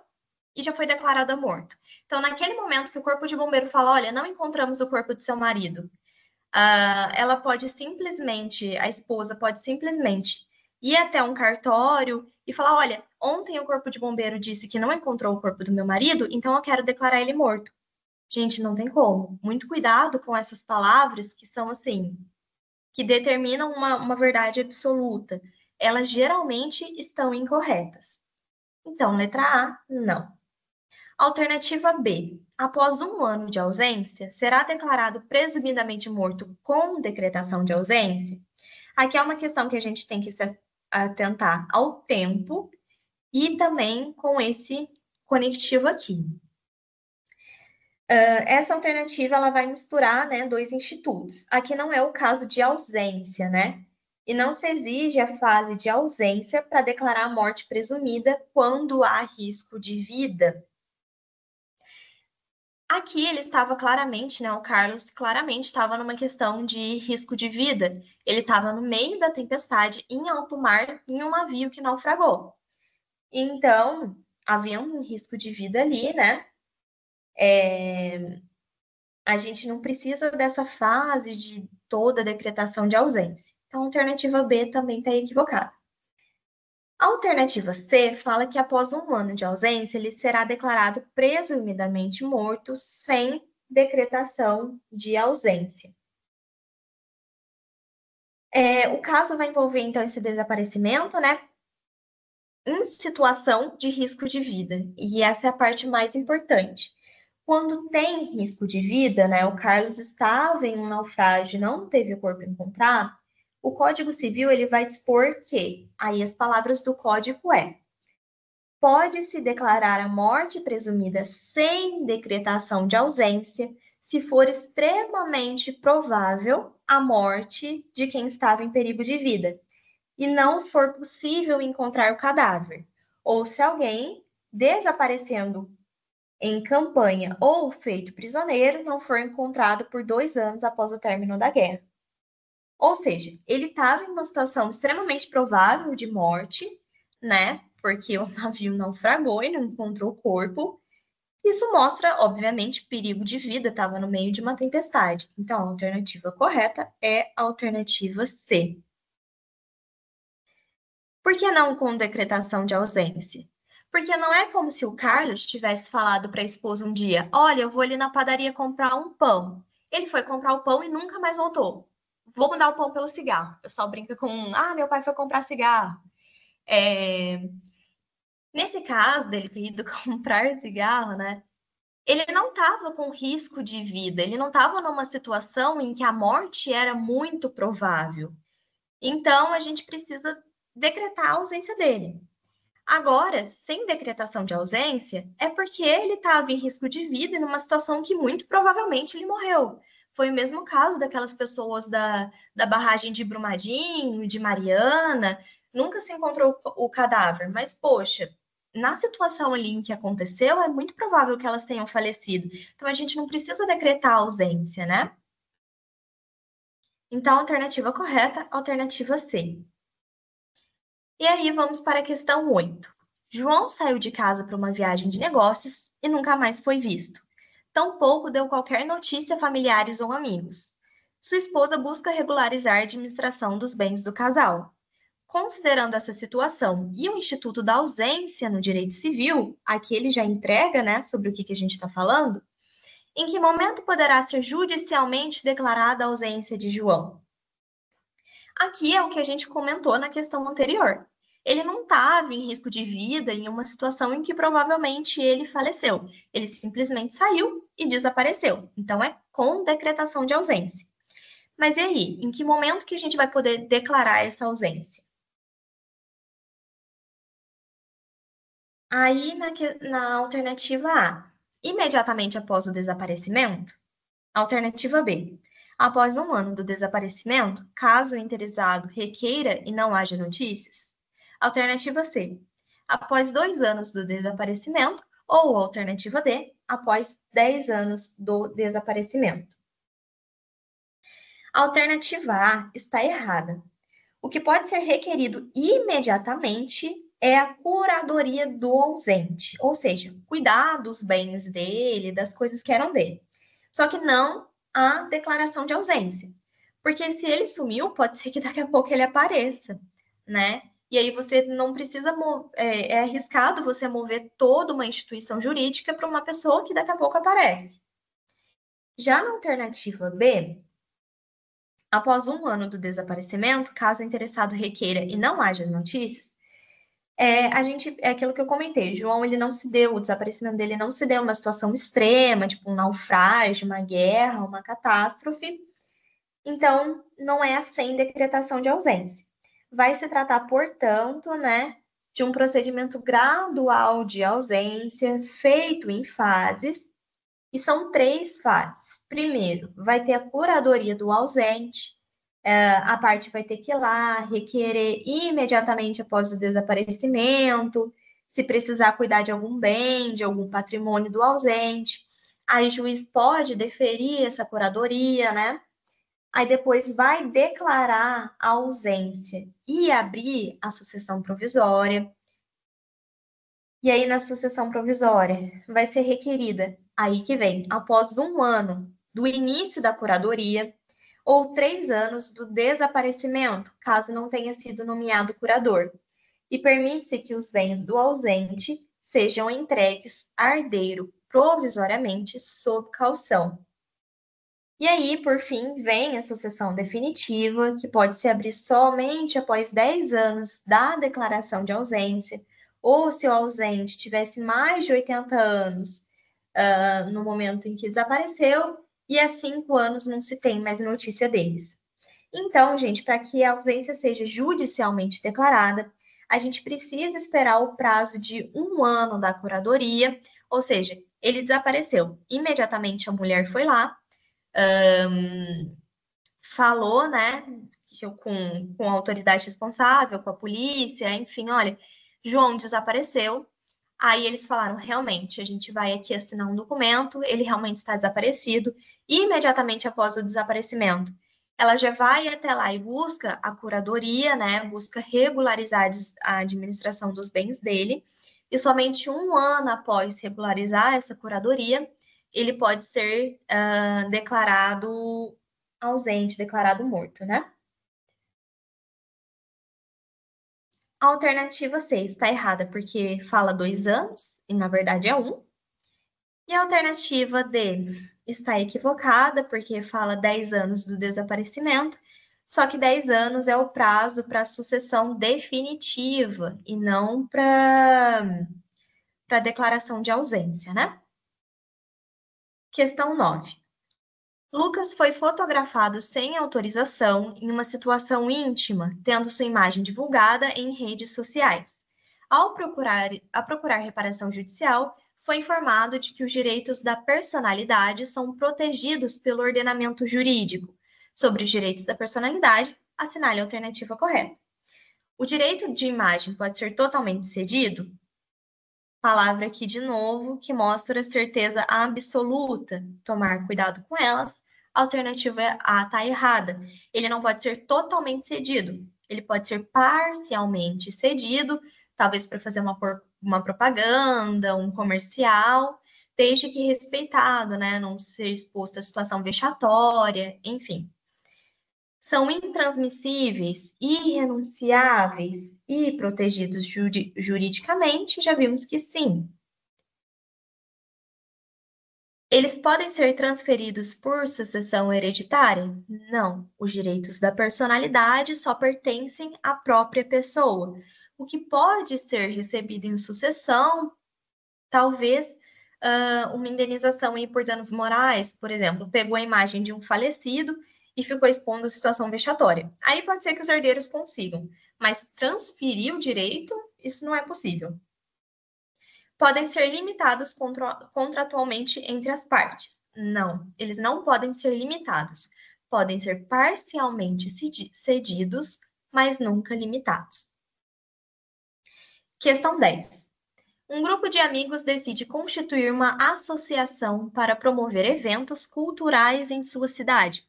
e já foi declarado morto. Então, naquele momento que o corpo de bombeiro fala, olha, não encontramos o corpo do seu marido, ela pode simplesmente, a esposa pode simplesmente ir até um cartório e falar, olha, ontem o corpo de bombeiro disse que não encontrou o corpo do meu marido, então eu quero declarar ele morto. Gente, não tem como. Muito cuidado com essas palavras que são assim, que determinam uma verdade absoluta. Elas geralmente estão incorretas. Então, letra A, não. Alternativa B. Após um ano de ausência, será declarado presumidamente morto com decretação de ausência? Aqui é uma questão que a gente tem que se atentar ao tempo e também com esse conectivo aqui. Essa alternativa ela vai misturar, né, dois institutos. Aqui não é o caso de ausência, né? E não se exige a fase de ausência para declarar a morte presumida quando há risco de vida. Aqui ele estava claramente, né? O Carlos claramente estava numa questão de risco de vida. Ele estava no meio da tempestade, em alto mar, em um navio que naufragou. Então, havia um risco de vida ali, né? A gente não precisa dessa fase de toda decretação de ausência. Então, a alternativa B também está equivocada. A alternativa C fala que após um ano de ausência, ele será declarado presumidamente morto sem decretação de ausência. O caso vai envolver, então, esse desaparecimento, né? Em situação de risco de vida. E essa é a parte mais importante. Quando tem risco de vida, né? O Carlos estava em um naufrágio, não teve o corpo encontrado. O Código Civil ele vai dispor que, aí as palavras do código pode-se declarar a morte presumida sem decretação de ausência, se for extremamente provável a morte de quem estava em perigo de vida e não for possível encontrar o cadáver, ou se alguém desaparecendo em campanha ou feito prisioneiro não for encontrado por 2 anos após o término da guerra. Ou seja, ele estava em uma situação extremamente provável de morte, né? Porque o navio naufragou e não encontrou o corpo. Isso mostra, obviamente, perigo de vida, estava no meio de uma tempestade. Então, a alternativa correta é a alternativa C. Por que não com decretação de ausência? Porque não é como se o Carlos tivesse falado para a esposa um dia: olha, eu vou ali na padaria comprar um pão. Ele foi comprar o pão e nunca mais voltou. Vou mudar o pão pelo cigarro. O pessoal brinca com: meu pai foi comprar cigarro. Nesse caso dele ter ido comprar cigarro, né? Ele não estava com risco de vida, ele não estava numa situação em que a morte era muito provável. Então, a gente precisa decretar a ausência dele. Agora, sem decretação de ausência, é porque ele estava em risco de vida e numa situação que muito provavelmente ele morreu. Foi o mesmo caso daquelas pessoas da barragem de Brumadinho, de Mariana, nunca se encontrou o cadáver, mas, poxa, na situação ali em que aconteceu, é muito provável que elas tenham falecido. Então, a gente não precisa decretar a ausência, né? Então, alternativa correta, alternativa C. E aí vamos para a questão 8. João saiu de casa para uma viagem de negócios e nunca mais foi visto. Tampouco deu qualquer notícia a familiares ou amigos. Sua esposa busca regularizar a administração dos bens do casal. Considerando essa situação e o Instituto da Ausência no Direito Civil, aqui ele já entrega, né, sobre o que a gente está falando, em que momento poderá ser judicialmente declarada a ausência de João? Aqui é o que a gente comentou na questão anterior. Ele não estava em risco de vida em uma situação em que provavelmente ele faleceu. Ele simplesmente saiu e desapareceu. Então é com decretação de ausência. Mas e aí? Em que momento que a gente vai poder declarar essa ausência? Aí na alternativa A, imediatamente após o desaparecimento. Alternativa B, após um ano do desaparecimento, caso o interessado requeira e não haja notícias. Alternativa C, após 2 anos do desaparecimento. Ou alternativa D, após 10 anos do desaparecimento. A alternativa A está errada. O que pode ser requerido imediatamente é a curadoria do ausente, ou seja, cuidar dos bens dele, das coisas que eram dele. Só que não a declaração de ausência. Porque se ele sumiu, pode ser que daqui a pouco ele apareça, né? E aí você não precisa, é arriscado você mover toda uma instituição jurídica para uma pessoa que daqui a pouco aparece. Já na alternativa B, após um ano do desaparecimento, caso o interessado requeira e não haja notícias, é aquilo que eu comentei. João, ele não se deu, o desaparecimento dele não se deu uma situação extrema, tipo um naufrágio, uma guerra, uma catástrofe. Então, não é sem decretação de ausência. Vai se tratar, portanto, né, de um procedimento gradual de ausência, feito em fases, e são 3 fases. Primeiro, vai ter a curadoria do ausente, a parte vai ter que ir lá, requerer imediatamente após o desaparecimento, se precisar cuidar de algum bem, de algum patrimônio do ausente. Aí o juiz pode deferir essa curadoria, né? Aí depois vai declarar a ausência e abrir a sucessão provisória. E aí, na sucessão provisória, vai ser requerida, aí que vem, após 1 ano do início da curadoria ou 3 anos do desaparecimento, caso não tenha sido nomeado curador. E permite-se que os bens do ausente sejam entregues a herdeiro provisoriamente sob caução. E aí, por fim, vem a sucessão definitiva, que pode se abrir somente após 10 anos da declaração de ausência, ou se o ausente tivesse mais de 80 anos no momento em que desapareceu, e há 5 anos não se tem mais notícia deles. Então, gente, para que a ausência seja judicialmente declarada, a gente precisa esperar o prazo de 1 ano da curadoria, ou seja, ele desapareceu. Imediatamente a mulher foi lá, falou, né, com a autoridade responsável, com a polícia, enfim, olha, João desapareceu. Aí eles falaram, realmente, a gente vai aqui assinar um documento, ele realmente está desaparecido. E imediatamente após o desaparecimento, ela já vai até lá e busca a curadoria, né, busca regularizar a administração dos bens dele. E somente 1 ano após regularizar essa curadoria, ele pode ser declarado ausente, declarado morto, né? A alternativa C está errada porque fala 2 anos e na verdade é 1. E a alternativa D está equivocada porque fala 10 anos do desaparecimento, só que 10 anos é o prazo para a sucessão definitiva e não para a declaração de ausência, né? Questão 9. Lucas foi fotografado sem autorização em uma situação íntima, tendo sua imagem divulgada em redes sociais. Ao procurar reparação judicial, foi informado de que os direitos da personalidade são protegidos pelo ordenamento jurídico. Sobre os direitos da personalidade, assinale a alternativa correta. O direito de imagem pode ser totalmente cedido? Palavra aqui de novo que mostra certeza absoluta. Tomar cuidado com elas. A alternativa A está errada. Ele não pode ser totalmente cedido. Ele pode ser parcialmente cedido, talvez para fazer uma propaganda, um comercial, desde que respeitado, né? Não ser exposto a situação vexatória, enfim. São intransmissíveis, irrenunciáveis e protegidos juridicamente? Já vimos que sim. Eles podem ser transferidos por sucessão hereditária? Não. Os direitos da personalidade só pertencem à própria pessoa. O que pode ser recebido em sucessão, talvez uma indenização aí por danos morais, por exemplo, pegou a imagem de um falecido e ficou expondo a situação vexatória. Aí pode ser que os herdeiros consigam, mas transferir o direito, isso não é possível. Podem ser limitados contratualmente entre as partes. Não, eles não podem ser limitados. Podem ser parcialmente cedidos, mas nunca limitados. Questão 10. Um grupo de amigos decide constituir uma associação para promover eventos culturais em sua cidade.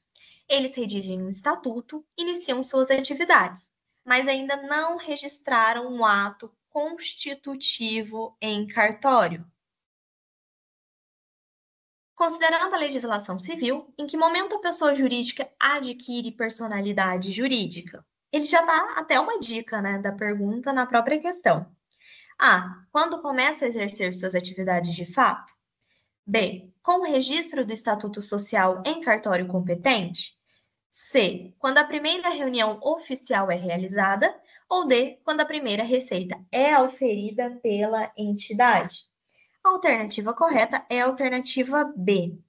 Eles redigem um estatuto, iniciam suas atividades, mas ainda não registraram um ato constitutivo em cartório. Considerando a legislação civil, em que momento a pessoa jurídica adquire personalidade jurídica? Ele já dá até uma dica, né, da pergunta na própria questão. A. Quando começa a exercer suas atividades de fato. B. Com o registro do Estatuto Social em cartório competente. C. Quando a primeira reunião oficial é realizada. Ou D. Quando a primeira receita é auferida pela entidade. A alternativa correta é a alternativa B.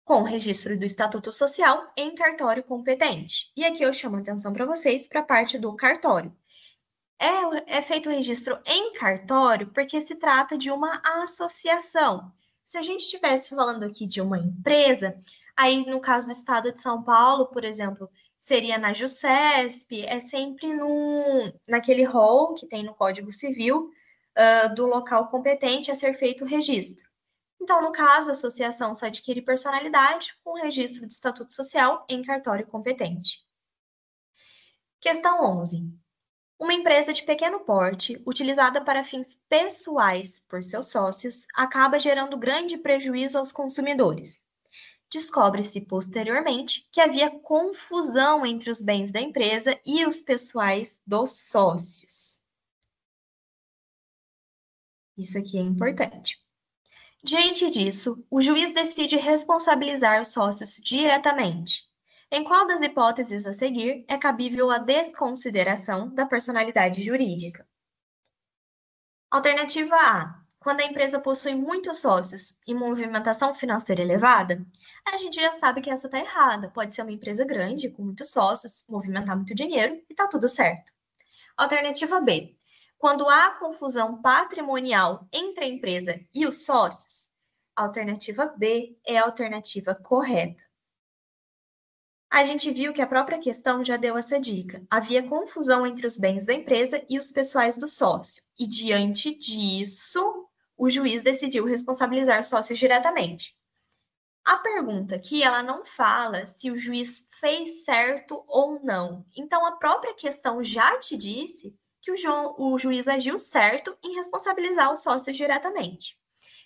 Com o registro do Estatuto Social em cartório competente. E aqui eu chamo a atenção para vocês para a parte do cartório. É feito o registro em cartório porque se trata de uma associação. Se a gente estivesse falando aqui de uma empresa, aí no caso do estado de São Paulo, por exemplo, seria na JUSESP, é sempre naquele rol que tem no Código Civil, do local competente a ser feito o registro. Então, no caso, a associação só adquire personalidade com o registro de estatuto social em cartório competente. Questão 11. Uma empresa de pequeno porte, utilizada para fins pessoais por seus sócios, acaba gerando grande prejuízo aos consumidores. Descobre-se posteriormente que havia confusão entre os bens da empresa e os pessoais dos sócios. Isso aqui é importante. Diante disso, o juiz decide responsabilizar os sócios diretamente. Em qual das hipóteses a seguir é cabível a desconsideração da personalidade jurídica? Alternativa A. Quando a empresa possui muitos sócios e movimentação financeira elevada, a gente já sabe que essa está errada. Pode ser uma empresa grande, com muitos sócios, movimentar muito dinheiro e está tudo certo. Alternativa B. Quando há confusão patrimonial entre a empresa e os sócios, a alternativa B é a alternativa correta. A gente viu que a própria questão já deu essa dica. Havia confusão entre os bens da empresa e os pessoais do sócio. E, diante disso, o juiz decidiu responsabilizar os sócios diretamente. A pergunta aqui, ela não fala se o juiz fez certo ou não. Então, a própria questão já te disse que o juiz agiu certo em responsabilizar os sócios diretamente.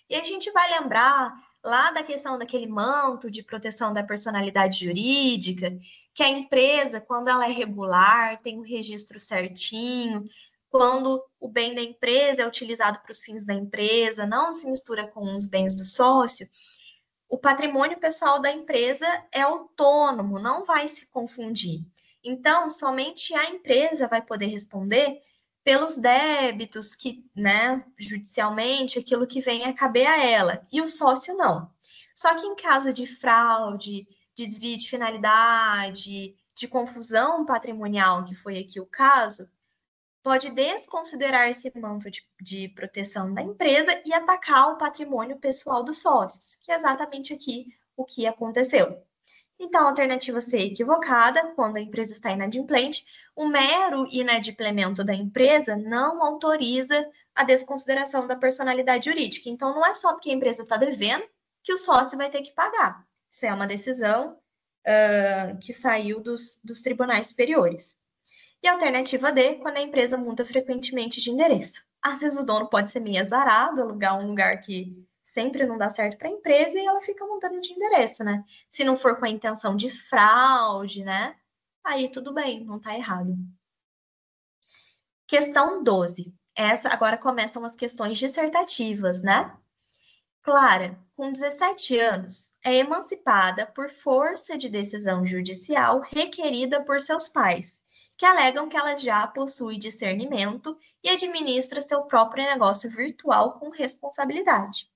E a gente vai lembrar lá da questão daquele manto de proteção da personalidade jurídica, que a empresa, quando ela é regular, tem um registro certinho, quando o bem da empresa é utilizado para os fins da empresa, não se mistura com os bens do sócio, o patrimônio pessoal da empresa é autônomo, não vai se confundir. Então, somente a empresa vai poder responder pelos débitos que, né, judicialmente, aquilo que vem a caber a ela, e o sócio não. Só que em caso de fraude, de desvio de finalidade, de confusão patrimonial, que foi aqui o caso, pode desconsiderar esse manto de proteção da empresa e atacar o patrimônio pessoal dos sócios, que é exatamente aqui o que aconteceu. Então, a alternativa C é equivocada, quando a empresa está inadimplente, o mero inadimplemento da empresa não autoriza a desconsideração da personalidade jurídica. Então, não é só porque a empresa está devendo que o sócio vai ter que pagar. Isso é uma decisão que saiu dos tribunais superiores. E a alternativa D, quando a empresa muda frequentemente de endereço. Às vezes o dono pode ser meio azarado, alugar um lugar que sempre não dá certo para a empresa e ela fica mudando de endereço, né? Se não for com a intenção de fraude, né? Aí tudo bem, não está errado. Questão 12. Essa agora começam as questões dissertativas, né? Clara, com 17 anos, é emancipada por força de decisão judicial requerida por seus pais, que alegam que ela já possui discernimento e administra seu próprio negócio virtual com responsabilidade.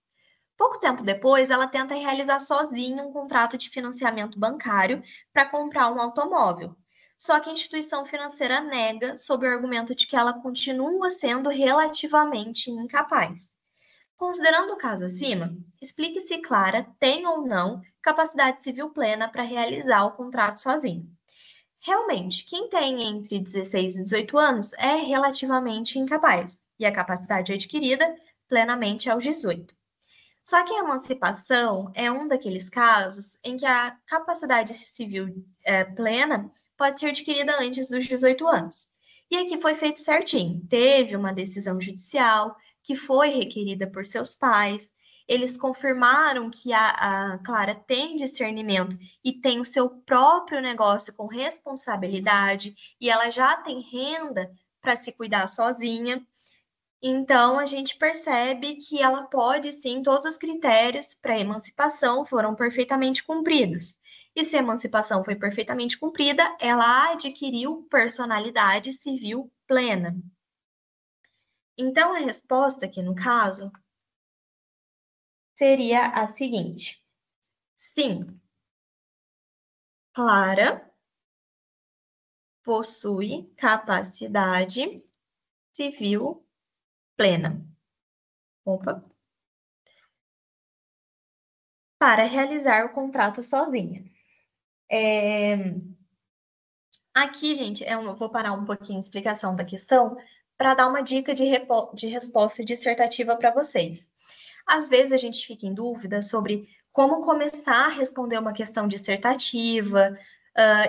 Pouco tempo depois, ela tenta realizar sozinha um contrato de financiamento bancário para comprar um automóvel. Só que a instituição financeira nega sob o argumento de que ela continua sendo relativamente incapaz. Considerando o caso acima, explique se Clara tem ou não capacidade civil plena para realizar o contrato sozinha. Realmente, quem tem entre 16 e 18 anos é relativamente incapaz, e a capacidade adquirida plenamente aos 18. Só que a emancipação é um daqueles casos em que a capacidade civil plena pode ser adquirida antes dos 18 anos. E aqui foi feito certinho. Teve uma decisão judicial que foi requerida por seus pais. Eles confirmaram que a Clara tem discernimento e tem o seu próprio negócio com responsabilidade e ela já tem renda para se cuidar sozinha. Então, a gente percebe que ela pode, sim, todos os critérios para a emancipação foram perfeitamente cumpridos. E se a emancipação foi perfeitamente cumprida, ela adquiriu personalidade civil plena. Então, a resposta aqui no caso seria a seguinte: sim, Clara possui capacidade civil plena. Opa. Para realizar o contrato sozinha. Aqui, gente, eu vou parar um pouquinho a explicação da questão para dar uma dica de resposta dissertativa para vocês. Às vezes a gente fica em dúvida sobre como começar a responder uma questão dissertativa.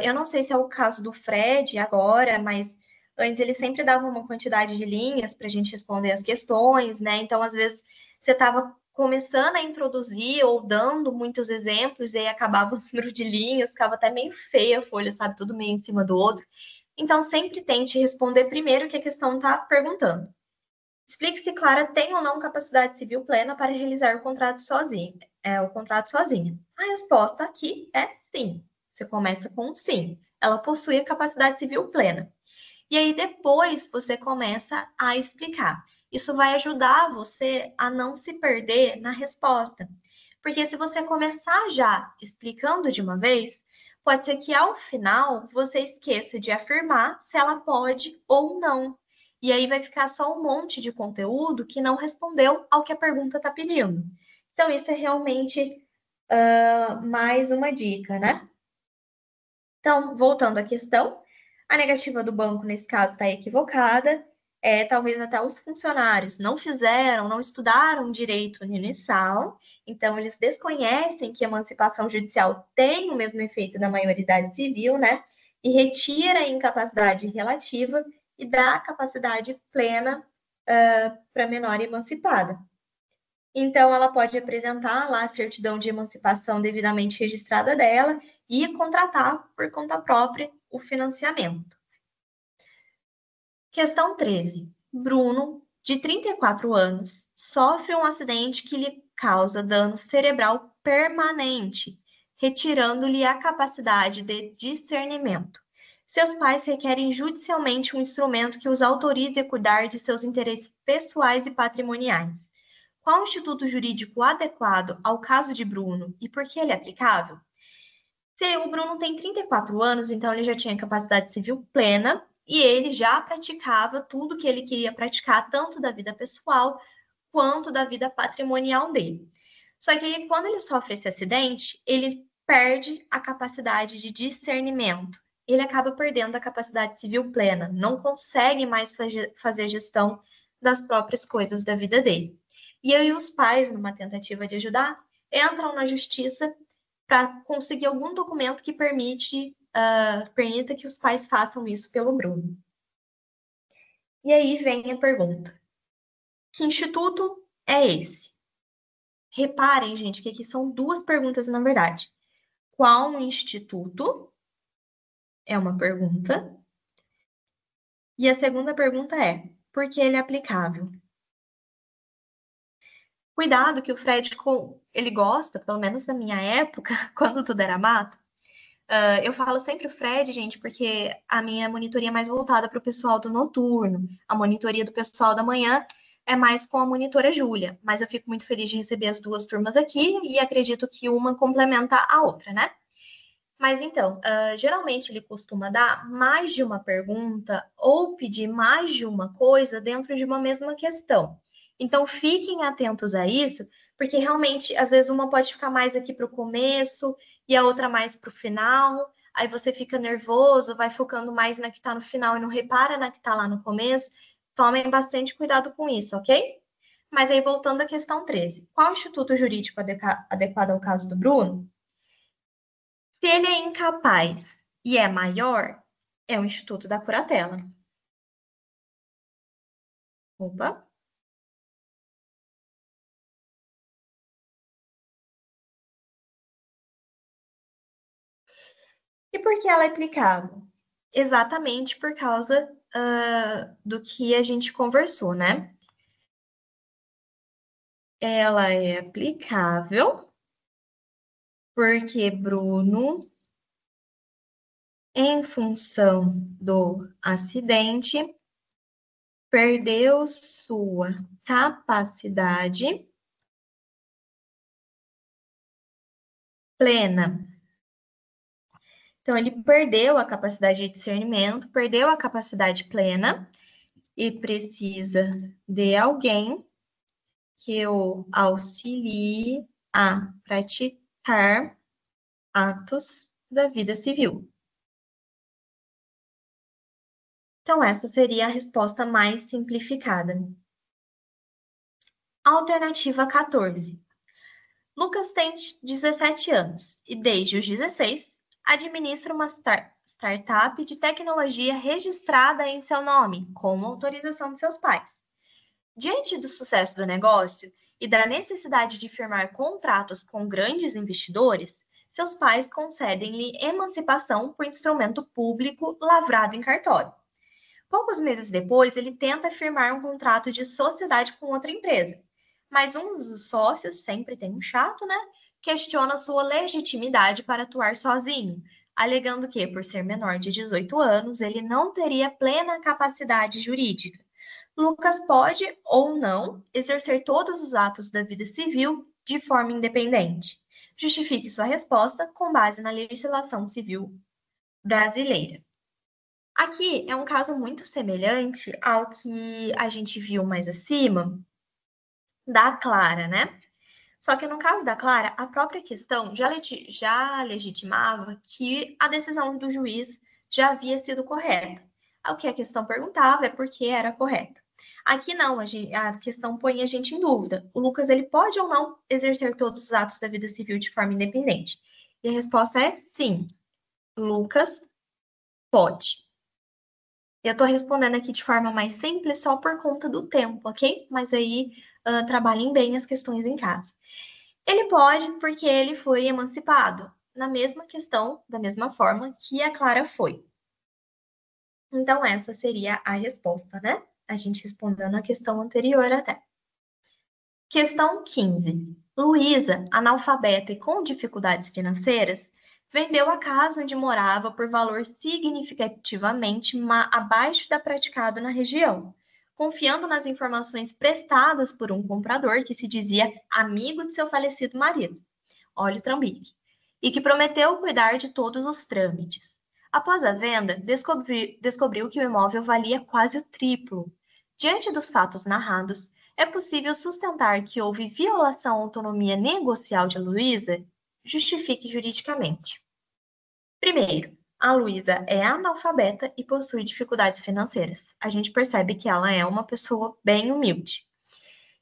Eu não sei se é o caso do Fred agora, mas antes ele sempre dava uma quantidade de linhas para a gente responder as questões, né? Então, às vezes, você estava começando a introduzir ou dando muitos exemplos, e aí acabava o número de linhas, ficava até meio feia a folha, sabe? Tudo meio em cima do outro. Então, sempre tente responder primeiro o que a questão está perguntando. Explique se Clara tem ou não capacidade civil plena para realizar o contrato sozinha. O contrato sozinha. A resposta aqui é sim. Você começa com sim. Ela possui a capacidade civil plena. E aí depois você começa a explicar. Isso vai ajudar você a não se perder na resposta. Porque se você começar já explicando de uma vez, pode ser que ao final você esqueça de afirmar se ela pode ou não. E aí vai ficar só um monte de conteúdo que não respondeu ao que a pergunta está pedindo. Então, isso é realmente mais uma dica, né? Então, voltando à questão, a negativa do banco, nesse caso, está equivocada. Talvez até os funcionários não fizeram, não estudaram direito universal, então eles desconhecem que a emancipação judicial tem o mesmo efeito da maioridade civil, né? E retira a incapacidade relativa e dá a capacidade plena para a menor emancipada. Então, ela pode apresentar lá a certidão de emancipação devidamente registrada dela e contratar por conta própria o financiamento. Questão 13. Bruno, de 34 anos, sofre um acidente que lhe causa dano cerebral permanente, retirando-lhe a capacidade de discernimento. Seus pais requerem judicialmente um instrumento que os autorize a cuidar de seus interesses pessoais e patrimoniais. Qual o instituto jurídico adequado ao caso de Bruno e por que ele é aplicável? Se o Bruno tem 34 anos, então ele já tinha capacidade civil plena e ele já praticava tudo que ele queria praticar, tanto da vida pessoal quanto da vida patrimonial dele. Só que aí, quando ele sofre esse acidente, ele perde a capacidade de discernimento. Ele acaba perdendo a capacidade civil plena, não consegue mais fazer gestão das próprias coisas da vida dele. E aí os pais, numa tentativa de ajudar, entram na justiça para conseguir algum documento que permita que os pais façam isso pelo Bruno. E aí vem a pergunta: que instituto é esse? Reparem, gente, que aqui são duas perguntas, na verdade. Qual instituto? É uma pergunta. E a segunda pergunta é: por que ele é aplicável? Cuidado que o Fred, ele gosta, pelo menos na minha época, quando tudo era mato. Eu falo sempre o Fred, gente, porque a minha monitoria é mais voltada para o pessoal do noturno. A monitoria do pessoal da manhã é mais com a monitora Júlia. Mas eu fico muito feliz de receber as duas turmas aqui e acredito que uma complementa a outra, né? Mas então, geralmente ele costuma dar mais de uma pergunta ou pedir mais de uma coisa dentro de uma mesma questão. Então, fiquem atentos a isso, porque realmente, às vezes, uma pode ficar mais aqui para o começo e a outra mais para o final. Aí você fica nervoso, vai focando mais na que está no final e não repara na que está lá no começo. Tomem bastante cuidado com isso, ok? Mas aí, voltando à questão 13. Qual instituto jurídico adequado ao caso do Bruno? Se ele é incapaz e é maior, é o Instituto da Curatela. Opa. E por que ela é aplicável? Exatamente por causa do que a gente conversou, né? Ela é aplicável porque Bruno, em função do acidente, perdeu sua capacidade plena. Então, ele perdeu a capacidade de discernimento, perdeu a capacidade plena e precisa de alguém que o auxilie a praticar atos da vida civil. Então, essa seria a resposta mais simplificada. Alternativa 14. Lucas tem 17 anos e, desde os 16, administra uma startup de tecnologia registrada em seu nome, com autorização de seus pais. Diante do sucesso do negócio e da necessidade de firmar contratos com grandes investidores, seus pais concedem-lhe emancipação por instrumento público lavrado em cartório. Poucos meses depois, ele tenta firmar um contrato de sociedade com outra empresa, mas um dos sócios, sempre tem um chato, né? Questiona sua legitimidade para atuar sozinho, alegando que, por ser menor de 18 anos, ele não teria plena capacidade jurídica. Lucas pode ou não exercer todos os atos da vida civil de forma independente. Justifique sua resposta com base na legislação civil brasileira. Aqui é um caso muito semelhante ao que a gente viu mais acima da Clara, né? Só que no caso da Clara, a própria questão já legitimava que a decisão do juiz já havia sido correta. O que a questão perguntava é por que era correta. Aqui não, a questão põe a gente em dúvida. O Lucas, ele pode ou não exercer todos os atos da vida civil de forma independente? E a resposta é sim. Lucas pode. Eu estou respondendo aqui de forma mais simples só por conta do tempo, ok? Mas aí trabalhem bem as questões em casa. Ele pode porque ele foi emancipado, na mesma questão, da mesma forma que a Clara foi. Então, essa seria a resposta, né? A gente respondendo a questão anterior até. Questão 15. Luísa, analfabeta e com dificuldades financeiras, vendeu a casa onde morava por valor significativamente abaixo da praticado na região, confiando nas informações prestadas por um comprador que se dizia amigo de seu falecido marido, olha o trambique, e que prometeu cuidar de todos os trâmites. Após a venda, descobriu que o imóvel valia quase o triplo. Diante dos fatos narrados, é possível sustentar que houve violação à autonomia negocial de Luísa? Justifique juridicamente. Primeiro, a Luísa é analfabeta e possui dificuldades financeiras. A gente percebe que ela é uma pessoa bem humilde.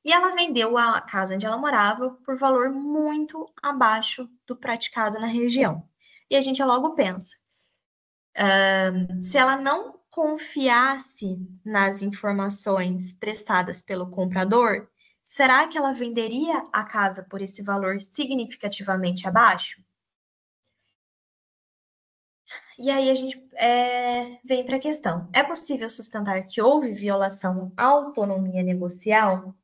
E ela vendeu a casa onde ela morava por valor muito abaixo do praticado na região. E a gente logo pensa, se ela não confiasse nas informações prestadas pelo comprador, será que ela venderia a casa por esse valor significativamente abaixo? E aí a gente vem para a questão: é possível sustentar que houve violação à autonomia negocial?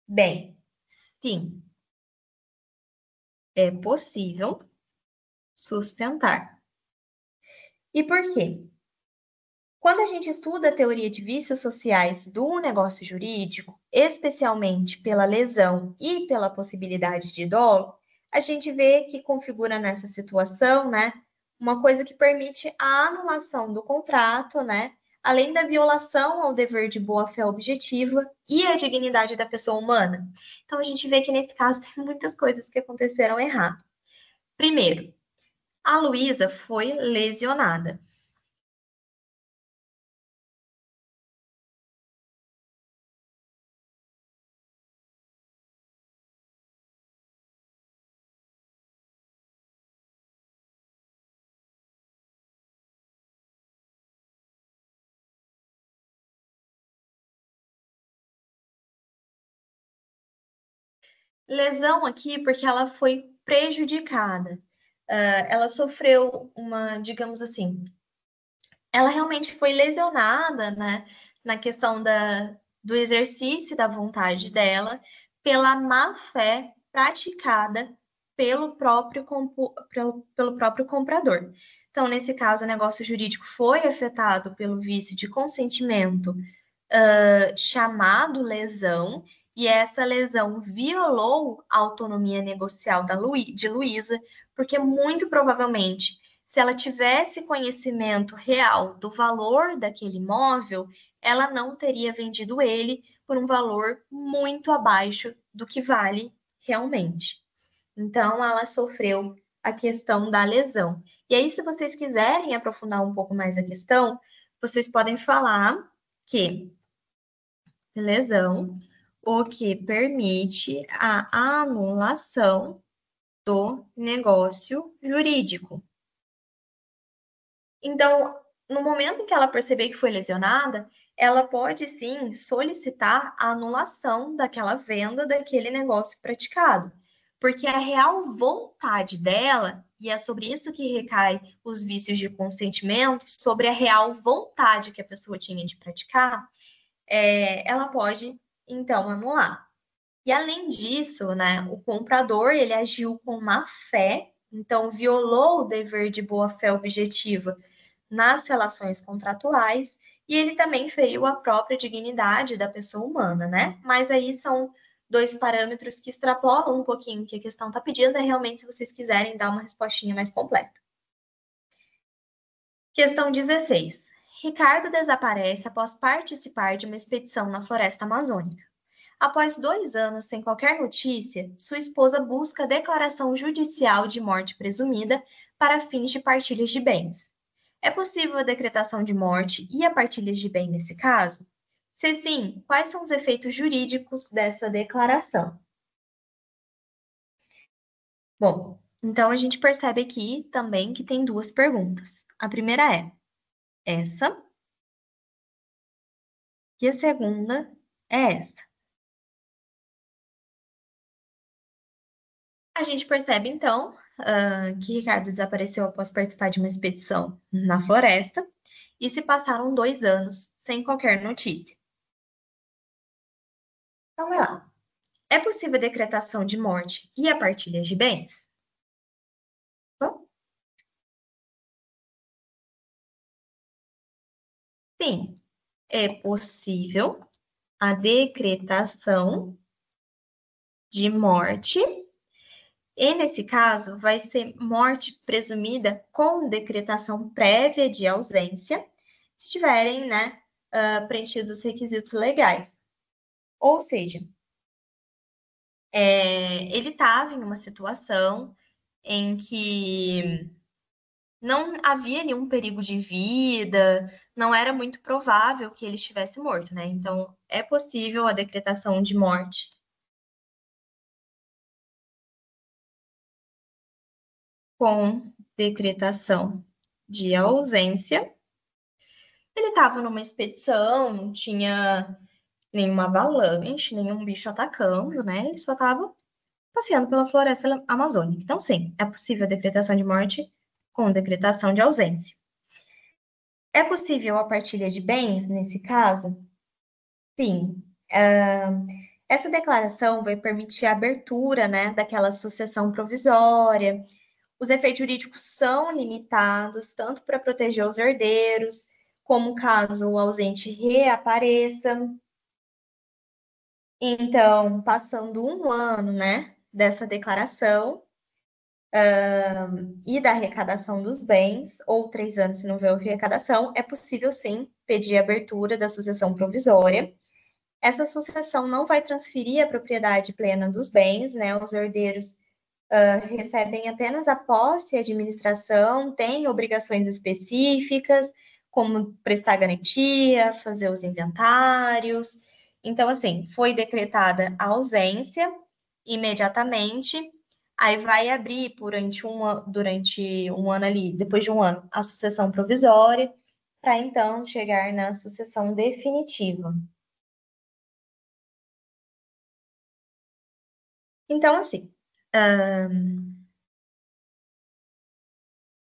Bem, sim, é possível sustentar. E por quê? Quando a gente estuda a teoria de vícios sociais do negócio jurídico, especialmente pela lesão e pela possibilidade de dolo, a gente vê que configura nessa situação, né, uma coisa que permite a anulação do contrato, né, além da violação ao dever de boa-fé objetiva e à dignidade da pessoa humana. Então, a gente vê que nesse caso tem muitas coisas que aconteceram errado. Primeiro, a Luísa foi lesionada. Lesão aqui porque ela foi prejudicada. Ela sofreu uma, digamos assim, ela realmente foi lesionada, né, na questão do exercício da vontade dela pela má fé praticada pelo próprio comprador. Então, nesse caso, o negócio jurídico foi afetado pelo vício de consentimento chamado lesão, e essa lesão violou a autonomia negocial de Luísa, porque muito provavelmente, se ela tivesse conhecimento real do valor daquele imóvel, ela não teria vendido ele por um valor muito abaixo do que vale realmente. Então, ela sofreu a questão da lesão. E aí, se vocês quiserem aprofundar um pouco mais a questão, vocês podem falar que lesão, o que permite a anulação do negócio jurídico. Então, no momento em que ela perceber que foi lesionada, ela pode sim solicitar a anulação daquela venda, daquele negócio praticado, porque a real vontade dela, e é sobre isso que recai os vícios de consentimento, sobre a real vontade que a pessoa tinha de praticar, ela pode então anular. E além disso, né, o comprador ele agiu com má fé, então violou o dever de boa fé objetiva nas relações contratuais e ele também feriu a própria dignidade da pessoa humana, né? Mas aí são dois parâmetros que extrapolam um pouquinho o que a questão está pedindo, é realmente se vocês quiserem dar uma respostinha mais completa. Questão 16. Ricardo desaparece após participar de uma expedição na floresta amazônica. Após 2 anos sem qualquer notícia, sua esposa busca a declaração judicial de morte presumida para fins de partilhas de bens. É possível a decretação de morte e a partilha de bem nesse caso? Se sim, quais são os efeitos jurídicos dessa declaração? Bom, então a gente percebe aqui também que tem duas perguntas. A primeira é essa, e a segunda é essa. A gente percebe, então, que Ricardo desapareceu após participar de uma expedição na floresta e se passaram 2 anos sem qualquer notícia. Então, vai lá. É possível a decretação de morte e a partilha de bens? Bom, sim, é possível a decretação de morte, e nesse caso vai ser morte presumida com decretação prévia de ausência, se tiverem, né, preenchidos os requisitos legais. Ou seja, ele estava em uma situação em que não havia nenhum perigo de vida, não era muito provável que ele estivesse morto, né? Então, é possível a decretação de morte. Com decretação de ausência. Ele estava numa expedição, não tinha nenhuma avalanche, nenhum bicho atacando, né? Ele só estava passeando pela floresta amazônica. Então, sim, é possível a decretação de morte com decretação de ausência. É possível a partilha de bens nesse caso? Sim. Essa declaração vai permitir a abertura, né, daquela sucessão provisória. Os efeitos jurídicos são limitados, tanto para proteger os herdeiros, como caso o ausente reapareça. Então, passando 1 ano, né, dessa declaração e da arrecadação dos bens, ou 3 anos se não houver arrecadação, é possível sim pedir a abertura da sucessão provisória. Essa sucessão não vai transferir a propriedade plena dos bens, né? Os herdeiros recebem apenas a posse e a administração, têm obrigações específicas, como prestar garantia, fazer os inventários. Então, assim, foi decretada a ausência imediatamente, aí vai abrir durante um ano ali, depois de 1 ano, a sucessão provisória, para então chegar na sucessão definitiva. Então, assim,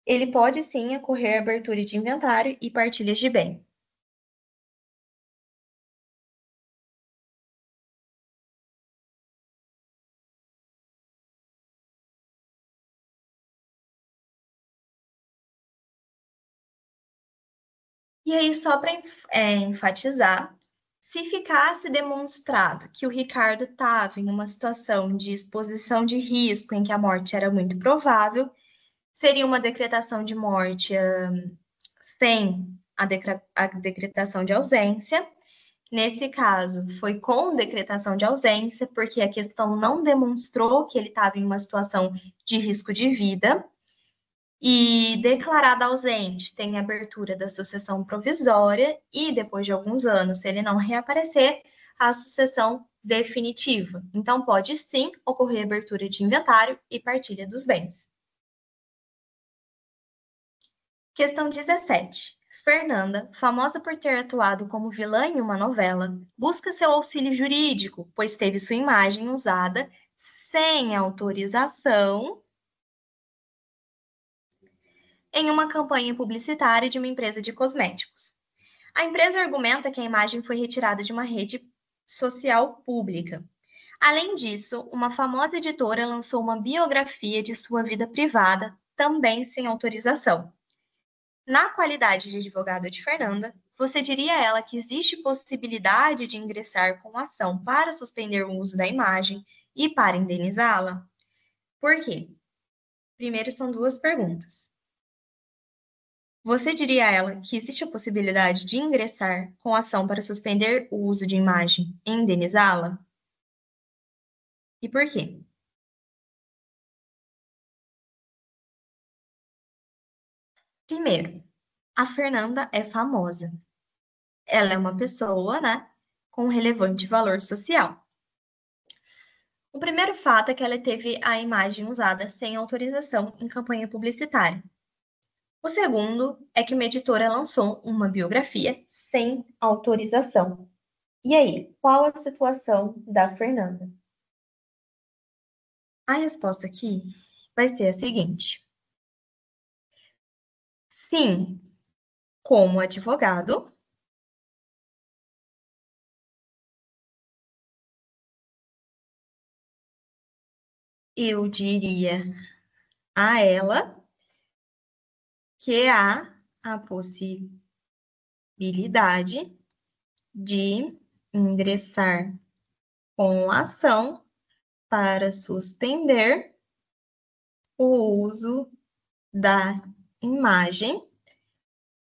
ele pode sim ocorrer abertura de inventário e partilhas de bem. E aí, só para enfatizar, se ficasse demonstrado que o Ricardo estava em uma situação de exposição de risco em que a morte era muito provável, seria uma decretação de morte sem a decretação de ausência. Nesse caso, foi com decretação de ausência, porque a questão não demonstrou que ele estava em uma situação de risco de vida. E declarado ausente, tem abertura da sucessão provisória e, depois de alguns anos, se ele não reaparecer, a sucessão definitiva. Então, pode sim ocorrer abertura de inventário e partilha dos bens. Questão 17. Fernanda, famosa por ter atuado como vilã em uma novela, busca seu auxílio jurídico, pois teve sua imagem usada sem autorização em uma campanha publicitária de uma empresa de cosméticos. A empresa argumenta que a imagem foi retirada de uma rede social pública. Além disso, uma famosa editora lançou uma biografia de sua vida privada, também sem autorização. Na qualidade de advogado de Fernanda, você diria a ela que existe possibilidade de ingressar com ação para suspender o uso da imagem e para indenizá-la? Por quê? Primeiro, são duas perguntas. Você diria a ela que existe a possibilidade de ingressar com ação para suspender o uso de imagem e indenizá-la? E por quê? Primeiro, a Fernanda é famosa. Ela é uma pessoa, né, com relevante valor social. O primeiro fato é que ela teve a imagem usada sem autorização em campanha publicitária. O segundo é que uma editora lançou uma biografia sem autorização. E aí, qual a situação da Fernanda? A resposta aqui vai ser a seguinte: sim, como advogado, eu diria a ela que há a possibilidade de ingressar com ação para suspender o uso da imagem,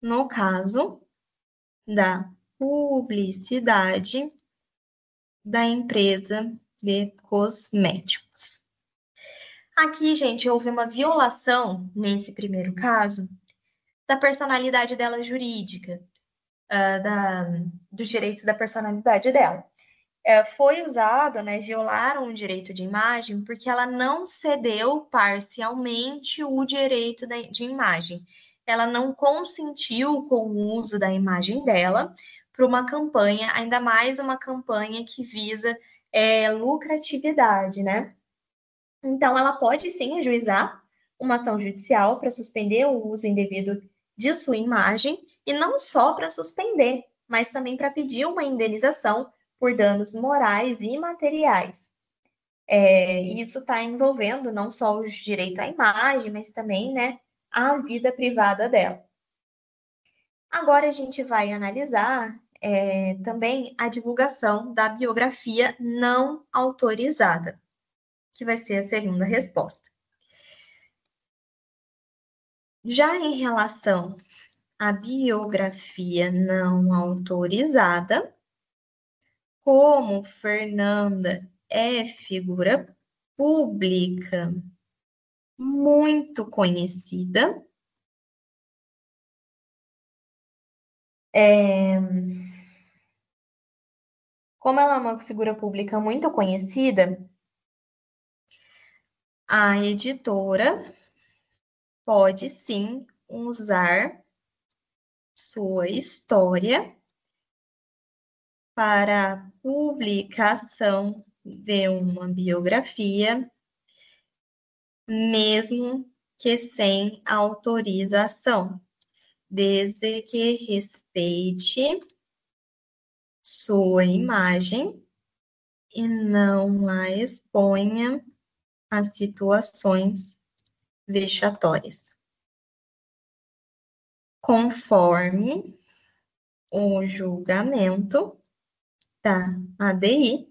no caso da publicidade da empresa de cosméticos. Aqui, gente, houve uma violação, nesse primeiro caso, da personalidade dela jurídica, dos direitos da personalidade dela. Foi usado, né, violaram o direito de imagem porque ela não cedeu parcialmente o direito de imagem. Ela não consentiu com o uso da imagem dela para uma campanha, ainda mais uma campanha que visa lucratividade, né? Então, ela pode sim ajuizar uma ação judicial para suspender o uso indevido de sua imagem, e não só para suspender, mas também para pedir uma indenização por danos morais e materiais. Isso está envolvendo não só o direito à imagem, mas também, né, a vida privada dela. Agora a gente vai analisar também a divulgação da biografia não autorizada, que vai ser a segunda resposta. Já em relação à biografia não autorizada, como Fernanda é figura pública muito conhecida, como ela é uma figura pública muito conhecida, a editora pode sim usar sua história para a publicação de uma biografia, mesmo que sem autorização, desde que respeite sua imagem e não a exponha a situações vexatórias. Conforme o julgamento da ADI,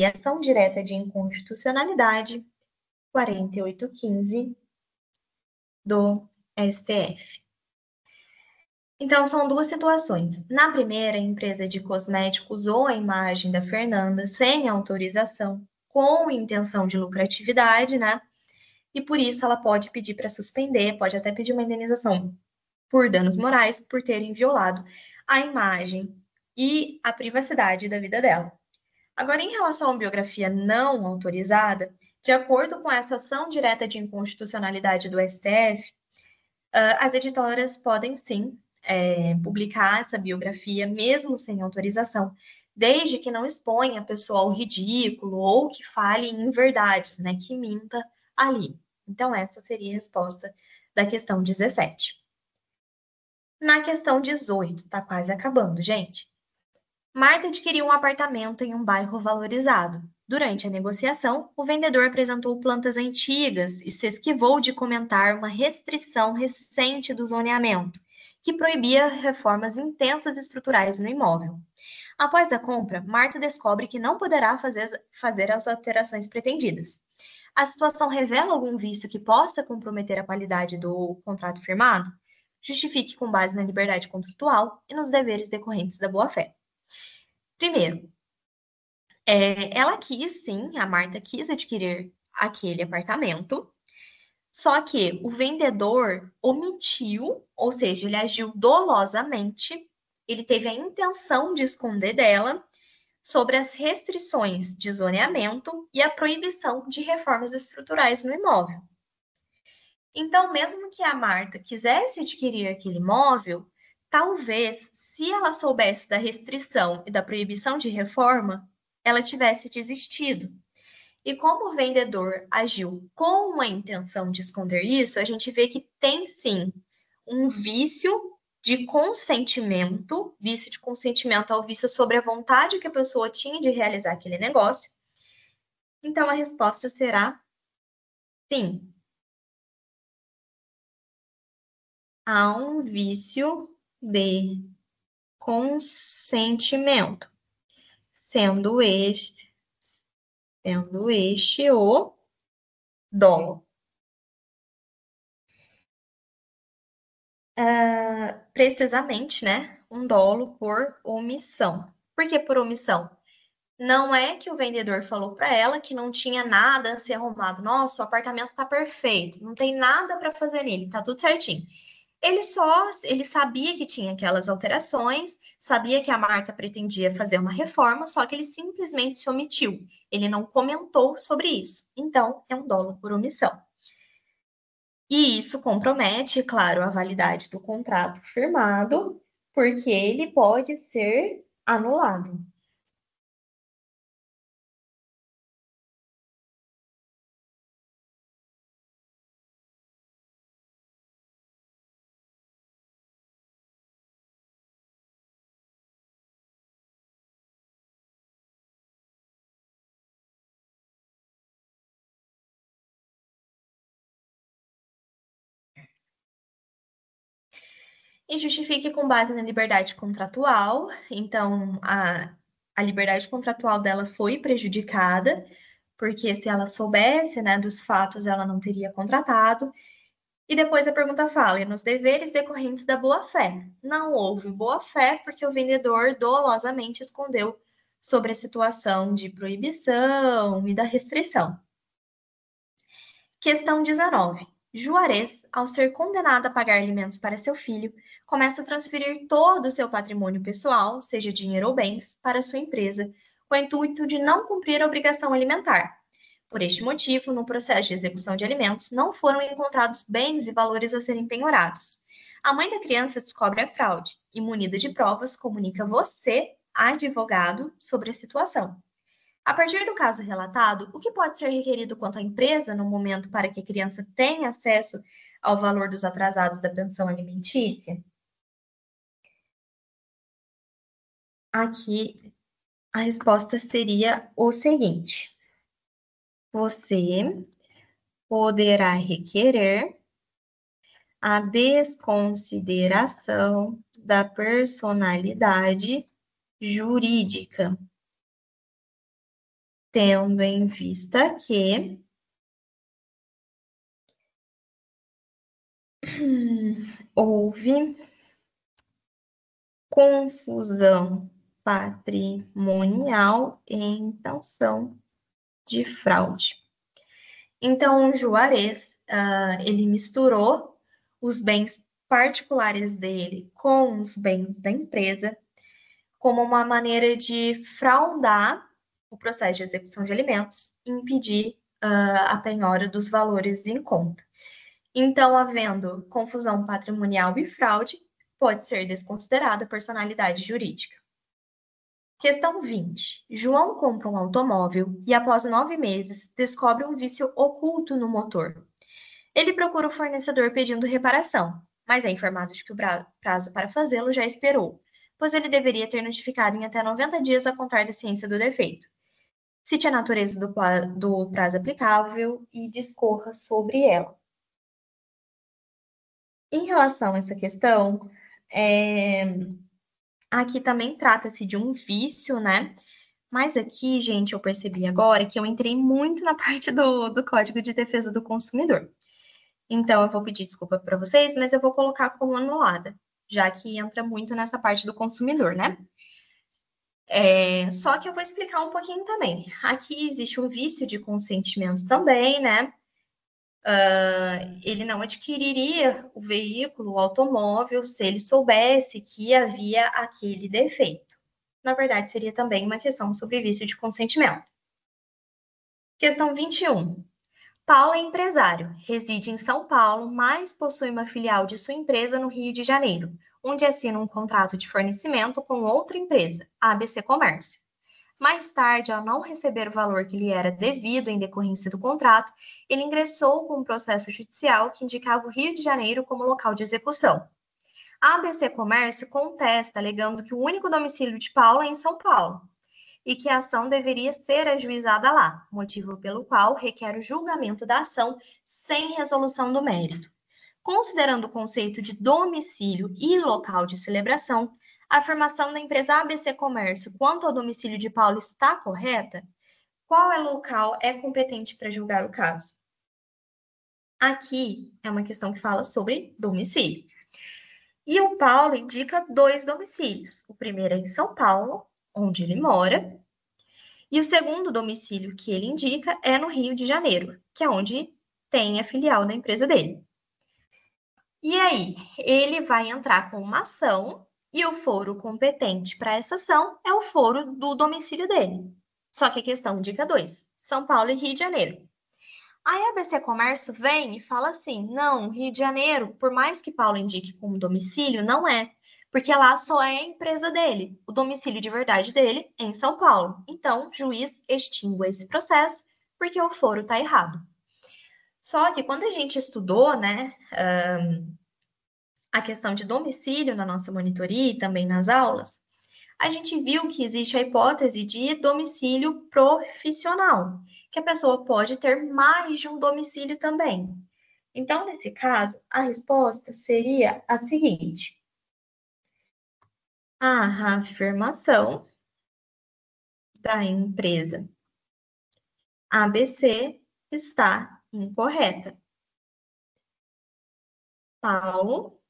Ação Direta de Inconstitucionalidade 4815 do STF. Então, são duas situações. Na primeira, a empresa de cosméticos usou a imagem da Fernanda sem autorização, com intenção de lucratividade, né? E por isso ela pode pedir para suspender, pode até pedir uma indenização por danos morais por terem violado a imagem e a privacidade da vida dela. Agora, em relação à biografia não autorizada, de acordo com essa ação direta de inconstitucionalidade do STF, as editoras podem sim publicar essa biografia, mesmo sem autorização, desde que não exponha a pessoa ao ridículo ou que fale em inverdades, né, que minta ali. Então, essa seria a resposta da questão 17. Na questão 18, tá quase acabando, gente. Marta adquiriu um apartamento em um bairro valorizado. Durante a negociação, o vendedor apresentou plantas antigas e se esquivou de comentar uma restrição recente do zoneamento, que proibia reformas intensas estruturais no imóvel. Após a compra, Marta descobre que não poderá fazer as alterações pretendidas. A situação revela algum vício que possa comprometer a qualidade do contrato firmado? Justifique com base na liberdade contratual e nos deveres decorrentes da boa-fé. Primeiro, ela quis, sim, a Marta quis adquirir aquele apartamento, só que o vendedor omitiu, ou seja, ele agiu dolosamente, ele teve a intenção de esconder dela sobre as restrições de zoneamento e a proibição de reformas estruturais no imóvel. Então, mesmo que a Marta quisesse adquirir aquele imóvel, talvez, se ela soubesse da restrição e da proibição de reforma, ela tivesse desistido. E como o vendedor agiu com a intenção de esconder isso, a gente vê que tem sim um vício de consentimento ao vício sobre a vontade que a pessoa tinha de realizar aquele negócio. Então a resposta será sim. Há um vício de consentimento, sendo este o dolo. Precisamente, né? Um dolo por omissão. Por que por omissão? Não é que o vendedor falou para ela que não tinha nada a ser arrumado. Nossa, o apartamento está perfeito, não tem nada para fazer nele, tá tudo certinho. Ele sabia que tinha aquelas alterações, sabia que a Marta pretendia fazer uma reforma, só que ele simplesmente se omitiu. Ele não comentou sobre isso. Então, é um dolo por omissão. E isso compromete, claro, a validade do contrato firmado, porque ele pode ser anulado. E justifique com base na liberdade contratual. Então, a liberdade contratual dela foi prejudicada, porque se ela soubesse, né, dos fatos, ela não teria contratado. E depois a pergunta fala, e nos deveres decorrentes da boa-fé. Não houve boa-fé porque o vendedor dolosamente escondeu sobre a situação de proibição e da restrição. Questão 19. Juarez, ao ser condenado a pagar alimentos para seu filho, começa a transferir todo o seu patrimônio pessoal, seja dinheiro ou bens, para sua empresa, com o intuito de não cumprir a obrigação alimentar. Por este motivo, no processo de execução de alimentos, não foram encontrados bens e valores a serem penhorados. A mãe da criança descobre a fraude e, munida de provas, comunica você, advogado, sobre a situação. A partir do caso relatado, o que pode ser requerido quanto à empresa no momento para que a criança tenha acesso ao valor dos atrasados da pensão alimentícia? Aqui a resposta seria o seguinte: você poderá requerer a desconsideração da personalidade jurídica, tendo em vista que houve confusão patrimonial e intenção de fraude. Então, o Juarez, ele misturou os bens particulares dele com os bens da empresa como uma maneira de fraudar o processo de execução de alimentos e impedir a penhora dos valores em conta. Então, havendo confusão patrimonial e fraude, pode ser desconsiderada personalidade jurídica. Questão 20. João compra um automóvel e, após 9 meses, descobre um vício oculto no motor. Ele procura o fornecedor pedindo reparação, mas é informado de que o prazo para fazê-lo já expirou, pois ele deveria ter notificado em até 90 dias a contar da ciência do defeito. Cite a natureza do prazo aplicável e discorra sobre ela. Em relação a essa questão, aqui também trata-se de um vício, né? Mas aqui, gente, eu percebi agora que eu entrei muito na parte do Código de Defesa do Consumidor. Então, eu vou pedir desculpa para vocês, mas eu vou colocar como anulada, já que entra muito nessa parte do consumidor, né? Só que eu vou explicar um pouquinho também. Aqui existe um vício de consentimento também, né? Ele não adquiriria o veículo, o automóvel, se ele soubesse que havia aquele defeito. Na verdade, seria também uma questão sobre vício de consentimento. Questão 21. Paulo é empresário, reside em São Paulo, mas possui uma filial de sua empresa no Rio de Janeiro, onde assina um contrato de fornecimento com outra empresa, a ABC Comércio. Mais tarde, ao não receber o valor que lhe era devido em decorrência do contrato, ele ingressou com um processo judicial que indicava o Rio de Janeiro como local de execução. A ABC Comércio contesta, alegando que o único domicílio de Paulo é em São Paulo e que a ação deveria ser ajuizada lá, motivo pelo qual requer o julgamento da ação sem resolução do mérito. Considerando o conceito de domicílio e local de celebração, a afirmação da empresa ABC Comércio quanto ao domicílio de Paulo está correta? Qual local é competente para julgar o caso? Aqui é uma questão que fala sobre domicílio. E o Paulo indica 2 domicílios. O primeiro é em São Paulo, onde ele mora, e o segundo domicílio que ele indica é no Rio de Janeiro, que é onde tem a filial da empresa dele. E aí, ele vai entrar com uma ação e o foro competente para essa ação é o foro do domicílio dele. Só que a questão indica 2, São Paulo e Rio de Janeiro. Aí a ABC Comércio vem e fala assim, não, Rio de Janeiro, por mais que Paulo indique como domicílio, não é, porque lá só é a empresa dele. O domicílio de verdade dele é em São Paulo. Então, juiz extingua esse processo porque o foro está errado. Só que quando a gente estudou, né, a questão de domicílio na nossa monitoria e também nas aulas, a gente viu que existe a hipótese de domicílio profissional, que a pessoa pode ter mais de um domicílio também. Então, nesse caso, a resposta seria a seguinte: a afirmação da empresa ABC está incorreta. Paulo,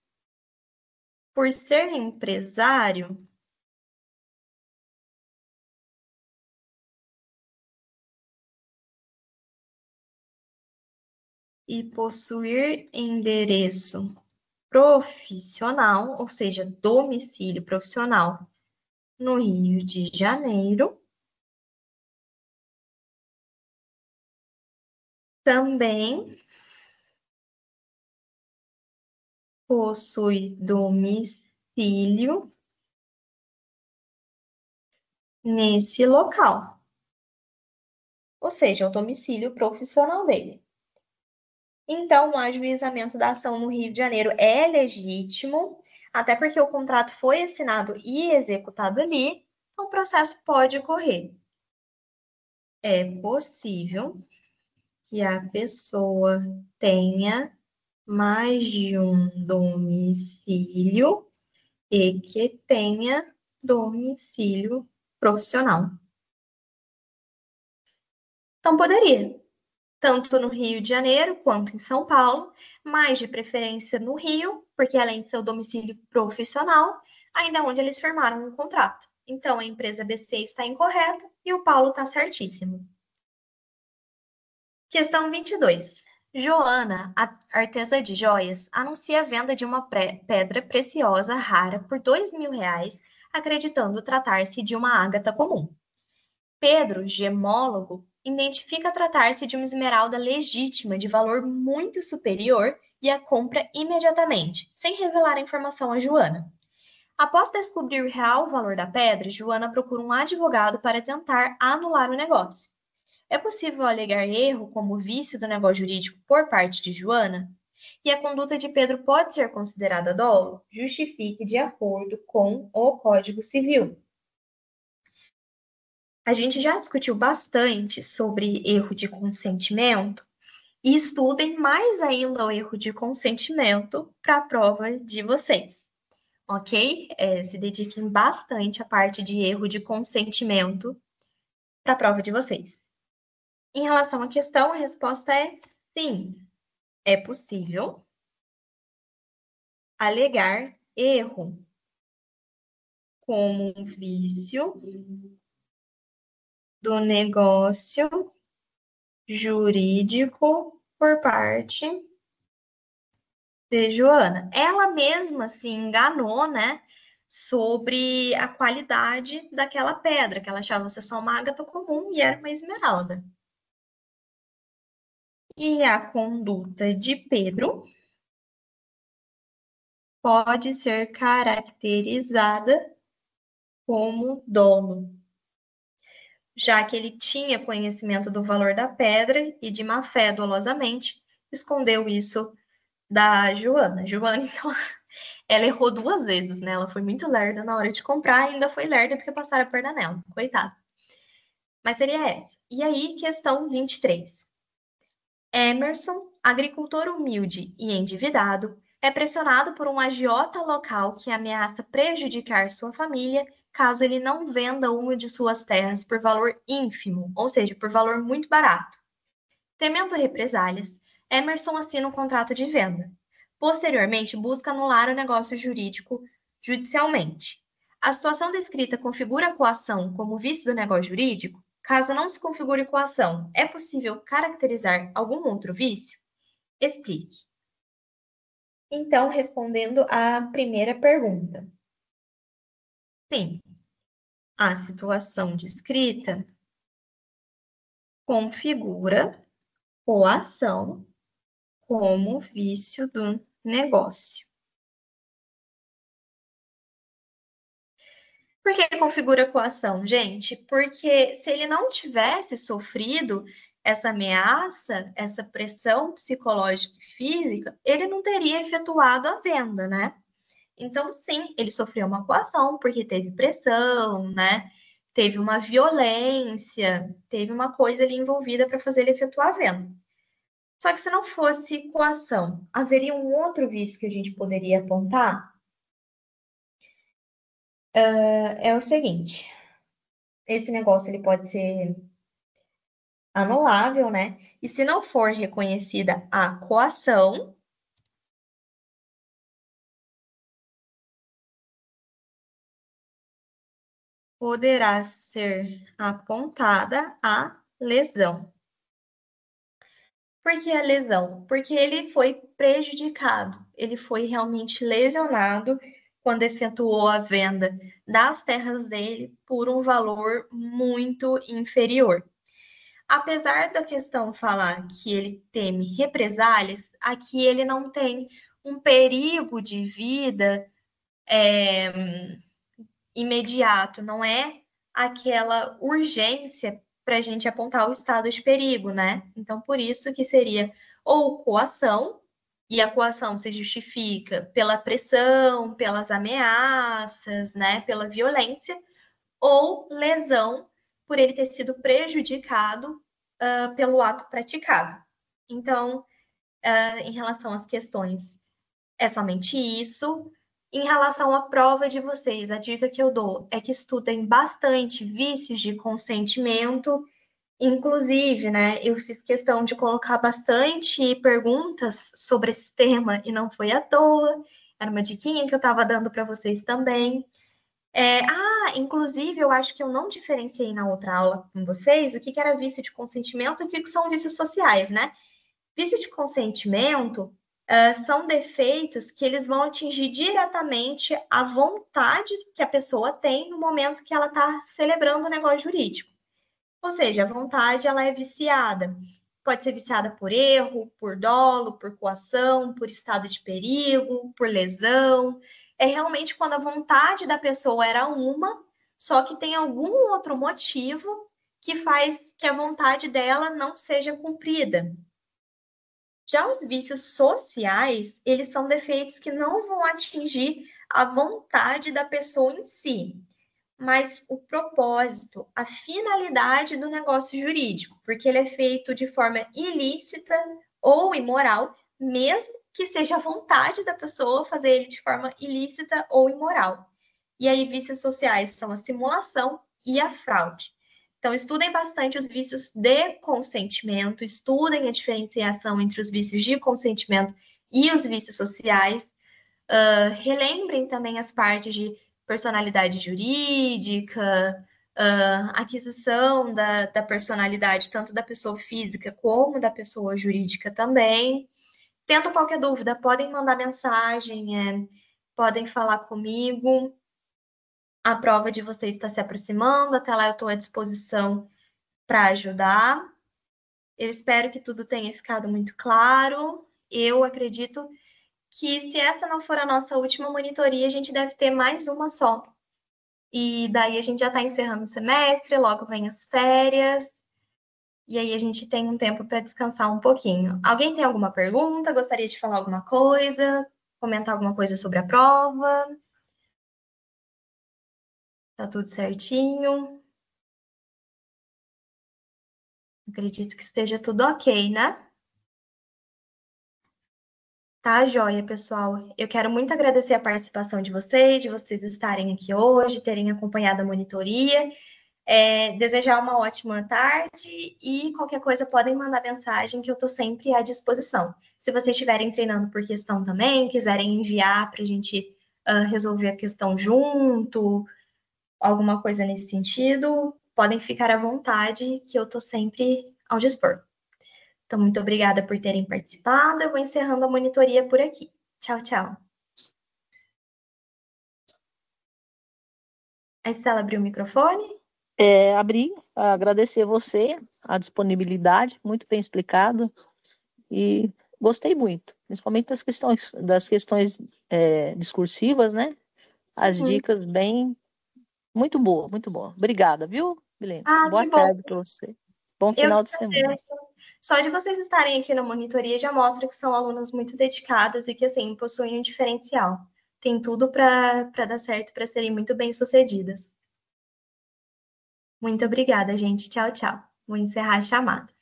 por ser empresário, e possuir endereço profissional, ou seja, domicílio profissional no Rio de Janeiro, também possui domicílio nesse local, ou seja, o domicílio profissional dele. Então, o ajuizamento da ação no Rio de Janeiro é legítimo, até porque o contrato foi assinado e executado ali, o processo pode ocorrer. É possível que a pessoa tenha mais de um domicílio e que tenha domicílio profissional. Então, poderia. tanto no Rio de Janeiro quanto em São Paulo, mas de preferência no Rio, porque além de seu domicílio profissional, ainda é onde eles firmaram um contrato. Então, a empresa BC está incorreta e o Paulo está certíssimo. Questão 22. Joana, a artesã de joias, anuncia a venda de uma pedra preciosa rara por R$ 2.000, acreditando tratar-se de uma ágata comum. Pedro, gemólogo, identifica tratar-se de uma esmeralda legítima de valor muito superior e a compra imediatamente, sem revelar a informação a Joana. Após descobrir o real valor da pedra, Joana procura um advogado para tentar anular o negócio. É possível alegar erro como vício do negócio jurídico por parte de Joana? E a conduta de Pedro pode ser considerada dolo? Justifique de acordo com o Código Civil. A gente já discutiu bastante sobre erro de consentimento e estudem mais ainda o erro de consentimento para a prova de vocês, ok? Se dediquem bastante à parte de erro de consentimento para a prova de vocês. Em relação à questão, a resposta é sim. É possível alegar erro como um vício do negócio jurídico por parte de Joana. Ela mesma se enganou, né, sobre a qualidade daquela pedra, que ela achava ser só uma ágata comum e era uma esmeralda. E a conduta de Pedro pode ser caracterizada como dolo, já que ele tinha conhecimento do valor da pedra e de má fé dolosamente escondeu isso da Joana. Joana, então, ela errou 2 vezes, né? Ela foi muito lerda na hora de comprar e ainda foi lerda porque passaram a perna nela. Coitada. Mas seria essa. E aí, questão 23. Emerson, agricultor humilde e endividado, é pressionado por um agiota local que ameaça prejudicar sua família caso ele não venda uma de suas terras por valor ínfimo, ou seja, por valor muito barato. Temendo represálias, Emerson assina um contrato de venda. Posteriormente, busca anular o negócio jurídico judicialmente. A situação descrita configura a coação como vício do negócio jurídico? Caso não se configure coação, é possível caracterizar algum outro vício? Explique. Então, respondendo à primeira pergunta. Sim, a situação descrita configura coação como vício do negócio. Por que configura coação, gente? Porque se ele não tivesse sofrido essa ameaça, essa pressão psicológica e física, ele não teria efetuado a venda, né? Então, sim, ele sofreu uma coação porque teve pressão, né? Teve uma violência, teve uma coisa ali envolvida para fazer ele efetuar a venda. Só que se não fosse coação, haveria um outro vício que a gente poderia apontar? É o seguinte, esse negócio ele pode ser anulável, né? E se não for reconhecida a coação, poderá ser apontada a lesão. Por que a lesão? Porque ele foi prejudicado, ele foi realmente lesionado quando efetuou a venda das terras dele por um valor muito inferior. Apesar da questão falar que ele teme represálias, aqui ele não tem um perigo de vida imediato, não é aquela urgência para a gente apontar o estado de perigo, né? Então, por isso que seria ou coação, e a coação se justifica pela pressão, pelas ameaças, né, pela violência, ou lesão por ele ter sido prejudicado pelo ato praticado. Então, em relação às questões, é somente isso. Em relação à prova de vocês, a dica que eu dou é que estudem bastante vícios de consentimento Inclusive, né, eu fiz questão de colocar bastante perguntas sobre esse tema e não foi à toa. Era uma diquinha que eu estava dando para vocês também. Inclusive, eu acho que eu não diferenciei na outra aula com vocês o que que era vício de consentimento e o que que são vícios sociais, né? Vício de consentimento, são defeitos que eles vão atingir diretamente a vontade que a pessoa tem no momento que ela está celebrando o negócio jurídico. Ou seja, a vontade ela é viciada. Pode ser viciada por erro, por dolo, por coação, por estado de perigo, por lesão. É realmente quando a vontade da pessoa era uma, só que tem algum outro motivo que faz que a vontade dela não seja cumprida. Já os vícios sociais, eles são defeitos que não vão atingir a vontade da pessoa em si, mas o propósito, a finalidade do negócio jurídico, porque ele é feito de forma ilícita ou imoral, mesmo que seja a vontade da pessoa fazer ele de forma ilícita ou imoral. E aí, vícios sociais são a simulação e a fraude. Então, estudem bastante os vícios de consentimento, estudem a diferenciação entre os vícios de consentimento e os vícios sociais. Relembrem também as partes de personalidade jurídica, aquisição da personalidade, tanto da pessoa física como da pessoa jurídica também. Tendo qualquer dúvida, podem mandar mensagem, podem falar comigo. A prova de vocês está se aproximando, até lá eu estou à disposição para ajudar. Eu espero que tudo tenha ficado muito claro. Eu acredito que se essa não for a nossa última monitoria, a gente deve ter mais uma só. E daí a gente já está encerrando o semestre, logo vem as férias, e aí a gente tem um tempo para descansar um pouquinho. Alguém tem alguma pergunta? Gostaria de falar alguma coisa? Comentar alguma coisa sobre a prova? Tá tudo certinho? Acredito que esteja tudo ok, né? Tá, joia, pessoal. Eu quero muito agradecer a participação de vocês estarem aqui hoje, terem acompanhado a monitoria. Desejar uma ótima tarde e qualquer coisa podem mandar mensagem que eu estou sempre à disposição. Se vocês estiverem treinando por questão também, quiserem enviar para a gente resolver a questão junto, alguma coisa nesse sentido, podem ficar à vontade, que eu estou sempre ao dispor. Então, muito obrigada por terem participado. Eu vou encerrando a monitoria por aqui. Tchau, tchau. A Estela abriu o microfone? Abrir, agradecer você, a disponibilidade, muito bem explicado, e gostei muito, principalmente das questões discursivas, né? As Uhum. dicas bem, muito boa, muito boa. Obrigada, viu, Milena? Boa Que bom. tarde para você. Bom Eu final que de semana. agradeço. Só de vocês estarem aqui na monitoria já mostra que são alunas muito dedicadas e que, assim, possuem um diferencial. Tem tudo para dar certo, para serem muito bem-sucedidas. Muito obrigada, gente. Tchau, tchau. Vou encerrar a chamada.